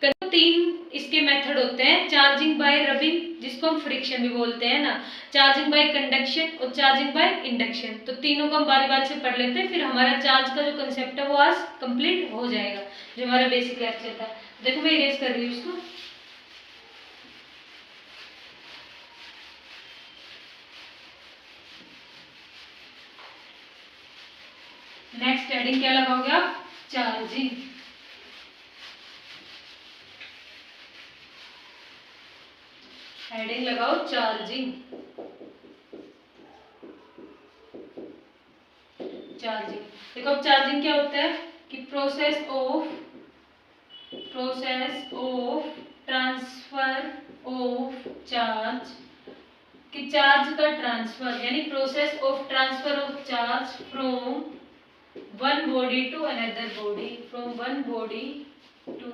3 इसके मेथड होते हैं। चार्जिंग बाय रबिंग, जिसको हम फ्रिक्शन भी बोलते हैं ना, चार्जिंग बाय कंडक्शन और चार्जिंग बाय इंडक्शन। तो तीनों को हम बारी बारी से पढ़ लेते हैं, फिर हमारा चार्ज का जो कंसेप्ट है वो आज कंप्लीट हो जाएगा, जो हमारा बेसिक लेक्चर था। देखो मैं इरेज कर रही हूँ इसको। नेक्स्ट हेडिंग क्या लगाओगे आप? चार्जिंग। हेडिंग लगाओ चार्जिंग। चार्जिंग देखो, अब चार्जिंग क्या होता है कि process of transfer of charge, कि चार्ज का ट्रांसफर, यानी process of transfer of charge from one body to another body, from one body to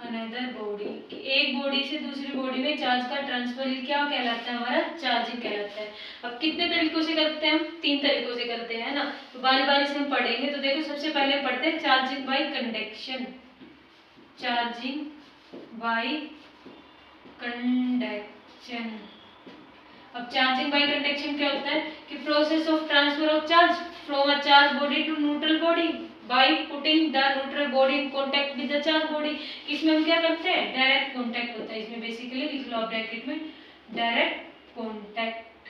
another body, कि एक बॉडी से दूसरी बॉडी में चार्ज का ट्रांसफर क्या कहलाता है? हमारा चार्जिंग कहलाता है। अब कितने तरीकों से करते हैं हम? 3 तरीकों से करते हैं ना, तो बारी बारी से हम पढ़ेंगे। तो देखो सबसे पहले पढ़ते हैं charging by conduction, charging by conduction. अब चार्जिंग बाय कंडक्शन क्या होता है कि process of transfer of charge from a charge body to neutral body by putting the neutral body in contact with the charge body. इसमें हम क्या करते हैं? डायरेक्ट कांटेक्ट होता है इसमें, बेसिकली लिख लो ब्रैकेट में डायरेक्ट कांटेक्ट।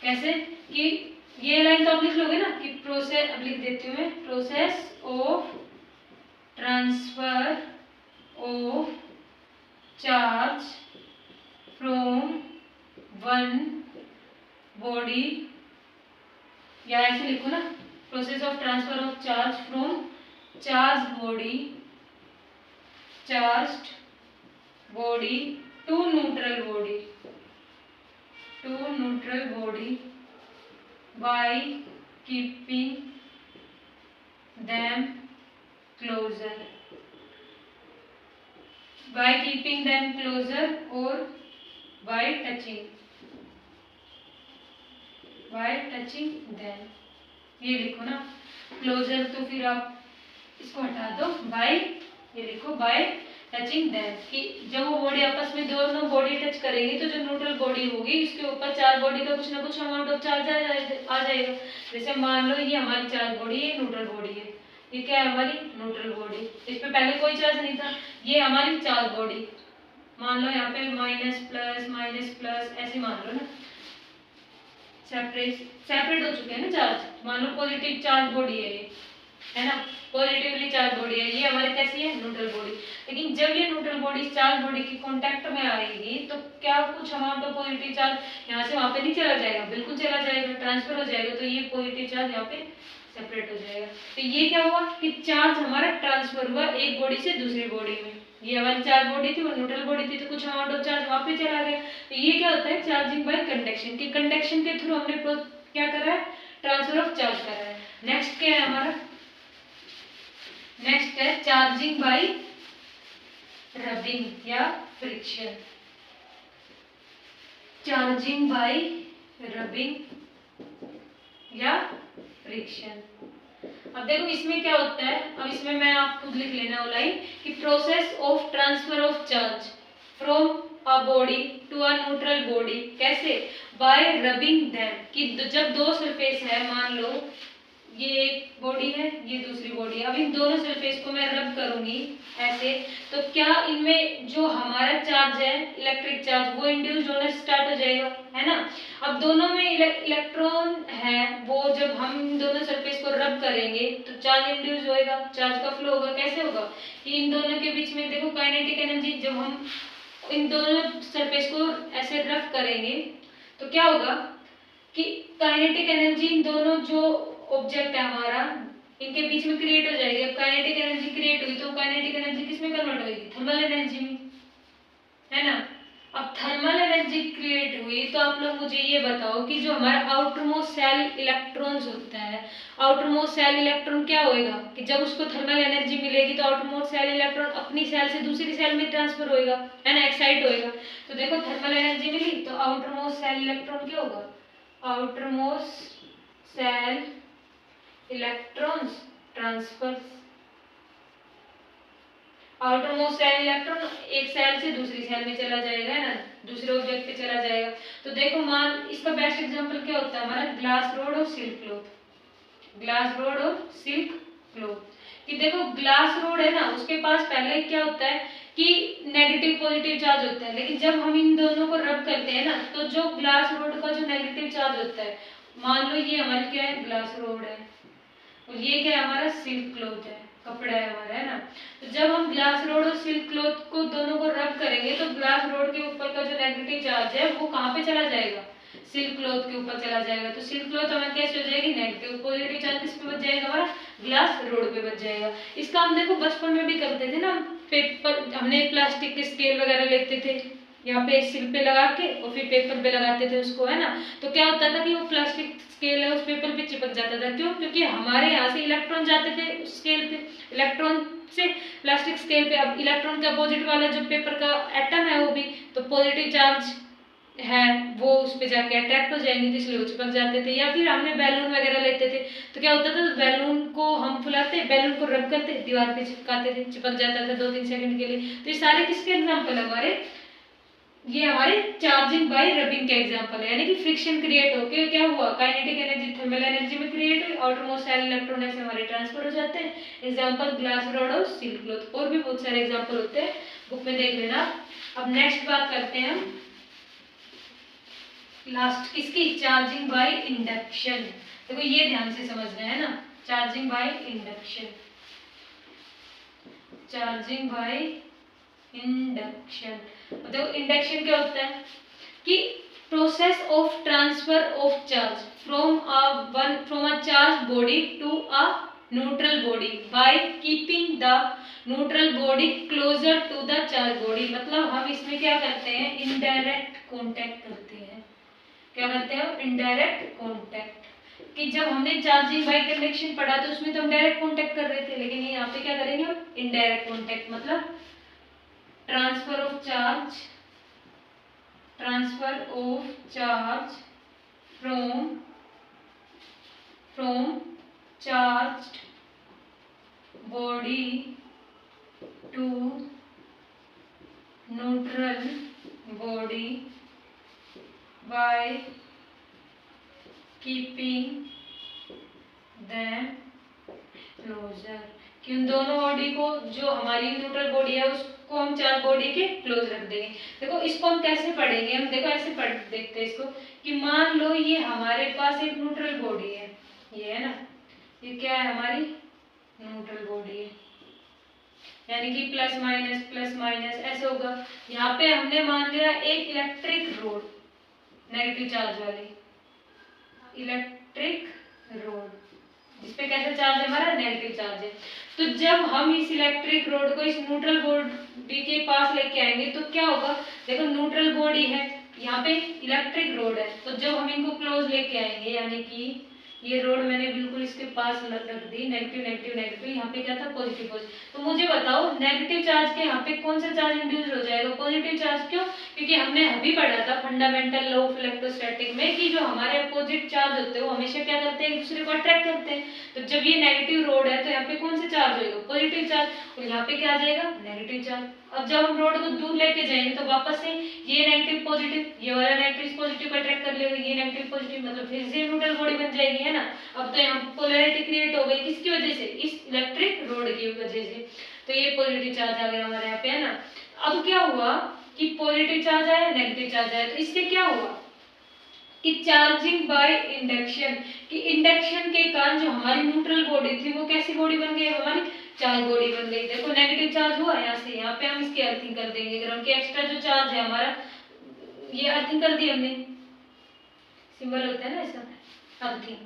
कैसे? कि ये लाइन तो आप लिख लोगे ना कि प्रोसेस, अब लिख देती हूँ मैं, process of transfer of charge from one body, या ऐसे लिखो ना, process of transfer of charge from charge body to neutral body by keeping them closer, or by touching them। ये लिखो ना क्लोजर, तो फिर आप इसको हटा दो, बाय, ये लिखो बाय टचिंग देम, कि जब वो बॉडी आपस में दोनों बॉडी टच करेंगी तो जो न्यूट्रल बॉडी होगी उसके ऊपर चार्ज बॉडी का कुछ ना कुछ अमाउंट ऑफ चार्ज आ जाएगा। जैसे मान लो ये हमारी चार्ज बॉडी है, न्यूट्रल बॉडी है, ये क्या है? हमारी न्यूट्रल बॉडी। इस पे पहले कोई चार्ज नहीं था, ये हमारी चार्ज बॉडी। मान लो यहाँ पे माइनस प्लस ऐसे मान लो ना, सेपरेट हो चुके हैं ना चार्ज। मान लो पॉजिटिव चार्ज बॉडी है ये, है ना, पॉजिटिवली चार्ज बॉडी है, ये हमारी कैसी है? Neutral body. लेकिन लेकिन जब ये न्यूट्रल बॉडी चार्ज बॉडी की कांटेक्ट में आएगी तो क्या कुछ अमाउंट ऑफ पॉजिटिव चार्ज यहाँ से वहां पे नहीं चला जाएगा, बिल्कुल चला जाएगा, ट्रांसफर हो जाएगा। तो ये पॉजिटिव चार्ज यहाँ पे सेपरेट हो जाएगा। तो ये क्या हुआ कि चार्ज हमारा ट्रांसफर हुआ एक बॉडी से दूसरी बॉडी में। ये वाली चार्ज बॉडी थी, वो न्यूट्रल बॉडी थी, तो कुछ अमाउंट ऑफ चार्ज वहां पे चला गया। तो ये क्या होता है चार्जिंग बाय कंडक्शन, कि कंडक्शन के थ्रू हमने क्या करा है, ट्रांसफर ऑफ चार्ज करा है। नेक्स्ट क्या है हमारा, नेक्स्ट है चार्जिंग बाय रबिंग या फ्रिक्शन। चार्जिंग बाय रबिंग या फ्रिक्शन। अब देखो इसमें क्या होता है, अब इसमें मैं आप खुद लिख लेना वो लाइन कि process of transfer of charge from a body to a neutral body. कैसे, बाय रबिंग देम, कि जब दो सरफेस है, मान लो ये एक बॉडी है, ये दूसरी बॉडी है, अब इन दोनों सरफेस को मैं रब करूंगी ऐसे, तो क्या इनमें जो हमारा चार्ज है इलेक्ट्रिक चार्ज वो इंड्यूस होना स्टार्ट हो जाएगा, है ना। अब दोनों में इलेक्ट्रॉन है, वो जब हम इन दोनों सरफेस को रब करेंगे तो चार्ज इंड्यूस होएगा, चार्ज का फ्लो होगा। कैसे होगा कि इन दोनों के बीच में देखो काइनेटिक एनर्जी, जब हम इन दोनों सरफेस को ऐसे रब करेंगे तो क्या होगा कि काइनेटिक एनर्जी इन दोनों जो ऑब्जेक्ट है हमारा इनके बीच में क्रिएट हो जाएगी। अब काइनेटिक एनर्जी क्रिएट हुई तो काइनेटिक एनर्जी किस में कन्वर्ट होगी, थर्मल एनर्जी में, है ना। अब थर्मल एनर्जी क्रिएट हुई तो आप लोग मुझे ये बताओ कि जो हमारा आउटरमोस्ट सेल इलेक्ट्रॉन्स होता है, आउटरमोस्ट सेल इलेक्ट्रॉन क्या होएगा कि जब उसको थर्मल एनर्जी मिलेगी तो आउटरमोस्ट सेल इलेक्ट्रॉन अपनी सेल से दूसरी सेल में ट्रांसफर होएगा, है ना, एक्साइट होएगा। तो देखो थर्मल एनर्जी मिली तो आउटरमोस्ट सेल इलेक्ट्रॉन क्या होगा, outermost cell electrons transfer, outermost cell electron एक सेल से दूसरी सेल में चला जाएगा, है ना, दूसरे ऑब्जेक्ट पे चला जाएगा। तो देखो मान इसका बेस्ट एग्जांपल क्या होता है हमारा, ग्लास रोड और सिल्क क्लॉथ, ग्लास रोड और सिल्क क्लॉथ। कि देखो ग्लास रोड है ना, उसके पास पहले क्या होता है कि नेगेटिव पॉजिटिव चार्ज होता है, लेकिन जब हम इन दोनों को रब करते हैं ना तो जो ग्लास रोड का जो नेगेटिव चार्ज होता है, मान लो ये हमारी क्या है, ग्लास रोड है, और ये क्या है हमारा, सिल्क क्लॉथ है, कपड़ा है हमारा, है ना। तो जब हम ग्लास रोड और सिल्क क्लॉथ को दोनों को रब करेंगे तो ग्लास रोड के ऊपर का जो नेगेटिव चार्ज है वो कहाँ पे चला जाएगा, सिल्क क्लॉथ के ऊपर चला जाएगा। तो सिल्क क्लॉथ हमारे कैसे हो जाएगी, नेगेटिव, पॉजिटिव चार्ज किस पे बच जाएगा हमारा, ग्लास रोड पे बच जाएगा। इसका हम देखो बचपन में भी करते थे ना, पेपर हमने प्लास्टिक के स्केल वगैरह लेते थे, यहाँ पे सिर पे लगा के और फिर पेपर पे लगाते थे उसको, है ना। तो क्या होता था कि वो प्लास्टिक स्केल है उस पेपर पे चिपक जाता था, क्यों, क्योंकि हमारे यहाँ से इलेक्ट्रॉन जाते थे उस स्केल पे, इलेक्ट्रॉन से प्लास्टिक स्केल पे। अब इलेक्ट्रॉन का अपोजिट वाला जो पेपर का एटम है वो भी तो पॉजिटिव चार्ज है, वो उस पे जाके अट्रैक्ट हो जाएंगे, तो इसलिए वो चिपक जाते थे। या फिर हमने बैलून वगैरह लेते थे तो क्या होता था, बैलून को हम फुलाते, बैलून को रब करते, दीवार पे चिपकाते थे, चिपक जाता था 2-3 सेकंड के लिए। तो ये सारे किसके एग्जाम्पल है हमारे, ये हमारे चार्जिंग बाय रबिंग के एग्जांपल है। यानी कि फ्रिक्शन क्रिएट होके क्या हुआ, काइनेटिक एनर्जी थर्मल एनर्जी में क्रिएट हुई, आउटरमोस्ट सेल इलेक्ट्रॉन ऐसे हमारे ट्रांसफर हो जाते हैं। एग्जांपल ग्लास रॉड और सिल्क क्लॉथ, और भी बहुत सारे एग्जांपल होते हैं, बुक में देख लेना। अब नेक्स्ट बात करते हैं हम लास्ट किसकी, चार्जिंग बाय इंडक्शन। देखो ये ध्यान से समझना है ना, charging by induction, charging by induction. देखो इंडक्शन क्या होता है कि process of transfer of charge from a charge body to a neutral body by keeping the neutral body closer to the charge body. मतलब हम इसमें क्या करते हैं, इनडायरेक्ट कांटेक्ट करते हैं। क्या करते हैं, इनडायरेक्ट कांटेक्ट। कि जब हमने चार्जिंग बाय कंडक्शन पढ़ा तो उसमें तो हम डायरेक्ट कांटेक्ट कर रहे थे, लेकिन यहाँ पे क्या करेंगे हम, इनडायरेक्ट कांटेक्ट। मतलब transfer of charge, transfer of charge from charged body to neutral body by keeping them closer. कि उन दोनों बॉडी को, जो हमारी न्यूट्रल बॉडी है उसको हम चार्ज बॉडी के क्लोज रख देंगे। देखो इसको हम कैसे पढ़ेंगे, हम देखो ऐसे पढ़ देखते हैं इसको कि मान लो ये हमारे पास एक न्यूट्रल बॉडी है, ये है ना, ये क्या है हमारी न्यूट्रल बॉडी है। यानी कि प्लस माइनस ऐसे होगा। यहाँ पे हमने मान लिया एक इलेक्ट्रिक रोड, नेगेटिव चार्ज वाली इलेक्ट्रिक रोड, जिसपे कैसा चार्ज है हमारा, नेगेटिव चार्ज है। तो जब हम इस इलेक्ट्रिक रोड को इस न्यूट्रल बॉडी के पास लेके आएंगे तो क्या होगा, देखो न्यूट्रल बॉडी है, यहाँ पे इलेक्ट्रिक रोड है, तो जब हम इनको क्लोज लेके आएंगे, यानी कि ये रोड मैंने बिल्कुल इसके पास रख दी, नेगेटिव नेगेटिव नेगेटिव, यहाँ पे क्या था, पॉजिटिव पॉजिटिव। तो मुझे बताओ नेगेटिव चार्ज के यहाँ पे कौन सा चार्ज इंड्यूस हो जाएगा, पॉजिटिव चार्ज। क्यों, क्योंकि हमने अभी पढ़ा था फंडामेंटल लॉ ऑफ इलेक्ट्रोस्टैटिक में कि जो हमारे अपोजिट चार्ज होते हैं वो हमेशा क्या करते हैं, एक दूसरे को अट्रैक्ट करते हैं। तो जब ये नेगेटिव रोड है तो यहाँ पे कौन सा चार्ज होगा, पॉजिटिव चार्ज, और यहाँ पे क्या आ जाएगा, नेगेटिव चार्ज। अब जब हम रोड को दूर लेके जाएंगे तो वापस से ये नेगेटिव पॉजिटिव, ये वाला नेगेटिव पॉजिटिव को अट्रैक्ट कर लेगा, ये नेगेटिव पॉजिटिव, मतलब फिर से न्यूट्रल बॉडी बन जाएगी, है ना। अब तो यहाँ पोलैरिटी क्रिएट हो गई, किसकी वजह से, इस इलेक्ट्रिक रोड की वजह से। तो ये पॉजिटिव चार्ज आ गया हमारे यहाँ पे, है ना। अब क्या हुआ कि पॉजिटिव चार्ज आया, नेगेटिव चार्ज आया, तो इससे क्या हुआ कि चार्जिंग बाय इंडक्शन, कि इंडक्शन के कारण जो हमारी न्यूट्रल बॉडी थी वो कैसी बॉडी बन गई, हमारी चार्ज बॉडी बन गई। देखो नेगेटिव चार्ज हुआ यहाँ से, यहाँ पे हम इसकी अर्थिंग कर देंगे, ग्राउंड के एक्स्ट्रा जो चार्ज है हमारा, ये अर्थिंग कर दी हमने, सिंबल होता है ना ऐसा, अर्थिंग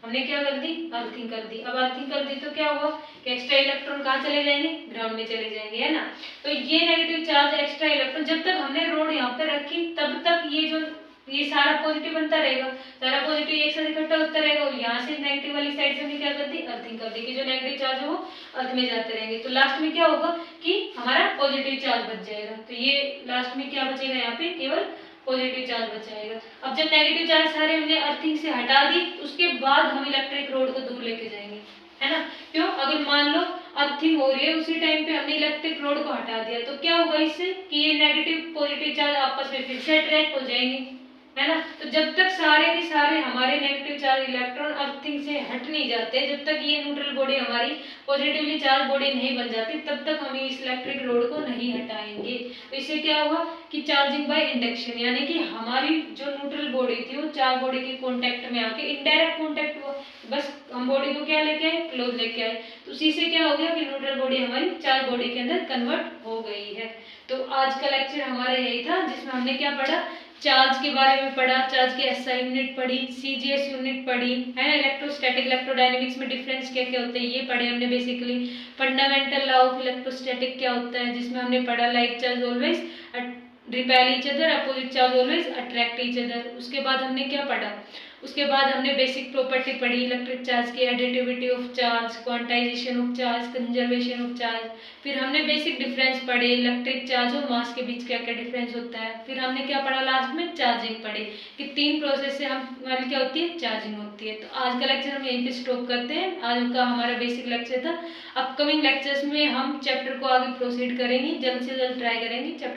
हमने क्या कर दी, अर्थिंग कर दी। अब अर्थिंग कर दी तो क्या हुआ कि एक्स्ट्रा इलेक्ट्रॉन कहाँ चले जाएंगे, ग्राउंड में चले जाएंगे, है ना। तो ये नेगेटिव चार्ज एक्स्ट्रा इलेक्ट्रॉन, जब तक हमने रोड यहाँ पे रखी तब तक ये सारा पॉजिटिव बनता रहेगा, सारा पॉजिटिव एक साथ इकट्ठा होता रहेगा, और यहाँ से नेगेटिव वाली साइड से हमने क्या कर दी, अर्थिंग कर दी, कि जो नेगेटिव चार्ज है वो अर्थ में जाते रहेंगे। तो लास्ट में क्या होगा कि हमारा पॉजिटिव चार्ज बच जाएगा। तो ये लास्ट में क्या बचेगा, यहाँ पे केवल पॉजिटिव चार्ज बचाएगा। अब जब नेगेटिव चार्ज सारे हमने अर्थिंग से हटा दी, उसके बाद हम इलेक्ट्रिक रोड को दूर लेके जाएंगे, है ना। क्यों, अगर मान लो अर्थिंग हो रही है उसी टाइम पे हमने इलेक्ट्रिक रोड को हटा दिया तो क्या होगा इससे कि ये नेगेटिव पॉजिटिव चार्ज आपस में फिर से अट्रैक्ट हो जाएंगे, है ना। तो जब तक सारे के सारे हमारे नेगेटिव चार्ज इलेक्ट्रॉन अर्थिंग से हट नहीं जाते, जब तक ये न्यूट्रल बॉडी हमारी पॉजिटिवली चार्ज बॉडी नहीं बन जाती, तब तक हम इस इलेक्ट्रिक रोड को नहीं हटाएंगे। तो इससे क्या हुआ कि चार्जिंग बाय इंडक्शन, यानी कि हमारी जो न्यूट्रल बॉडी थी वो चार्ज बॉडी के कॉन्टेक्ट में आके इनडायरेक्ट कॉन्टेक्ट हुआ, बस हम बॉडी को क्या लेके आए, क्लोज लेके आए, तो उसी से क्या हो गया कि न्यूट्रल बॉडी हमारी चार्ज बॉडी के अंदर कन्वर्ट हो गई है। तो आज का लेक्चर हमारा यही था, जिसमें हमने क्या पढ़ा, चार्ज के बारे में पढ़ा, चार्ज की एसआई यूनिट पढ़ी, सीजीएस यूनिट पढ़ी, है ना, इलेक्ट्रोस्टैटिक इलेक्ट्रोडायनेमिक्स में डिफरेंस क्या क्या होते हैं ये पढ़े हमने basically, fundamental law of electrostatic क्या होता है जिसमें हमने पढ़ा like charge always repel each other, opposite charge always attract each other. उसके बाद हमने क्या पढ़ा, उसके बाद हमने बेसिक प्रॉपर्टी पढ़ी इलेक्ट्रिक चार्ज की, additivity of charge, quantization of charge, conservation of charge. फिर हमने बेसिक डिफरेंस पढ़े, इलेक्ट्रिक चार्ज और मास के बीच क्या क्या डिफरेंस होता है। फिर हमने क्या पढ़ा लास्ट में, चार्जिंग पढ़ी कि 3 प्रोसेस से हमारी क्या होती है, चार्जिंग होती है। तो आज का लेक्चर हम यहीं पे स्टॉप करते हैं, आज का हमारा बेसिक लेक्चर था। अपकमिंग लेक्चर्स में हम चैप्टर को आगे प्रोसीड करेंगे, जल्द से जल्द ट्राई करेंगे चैप्टर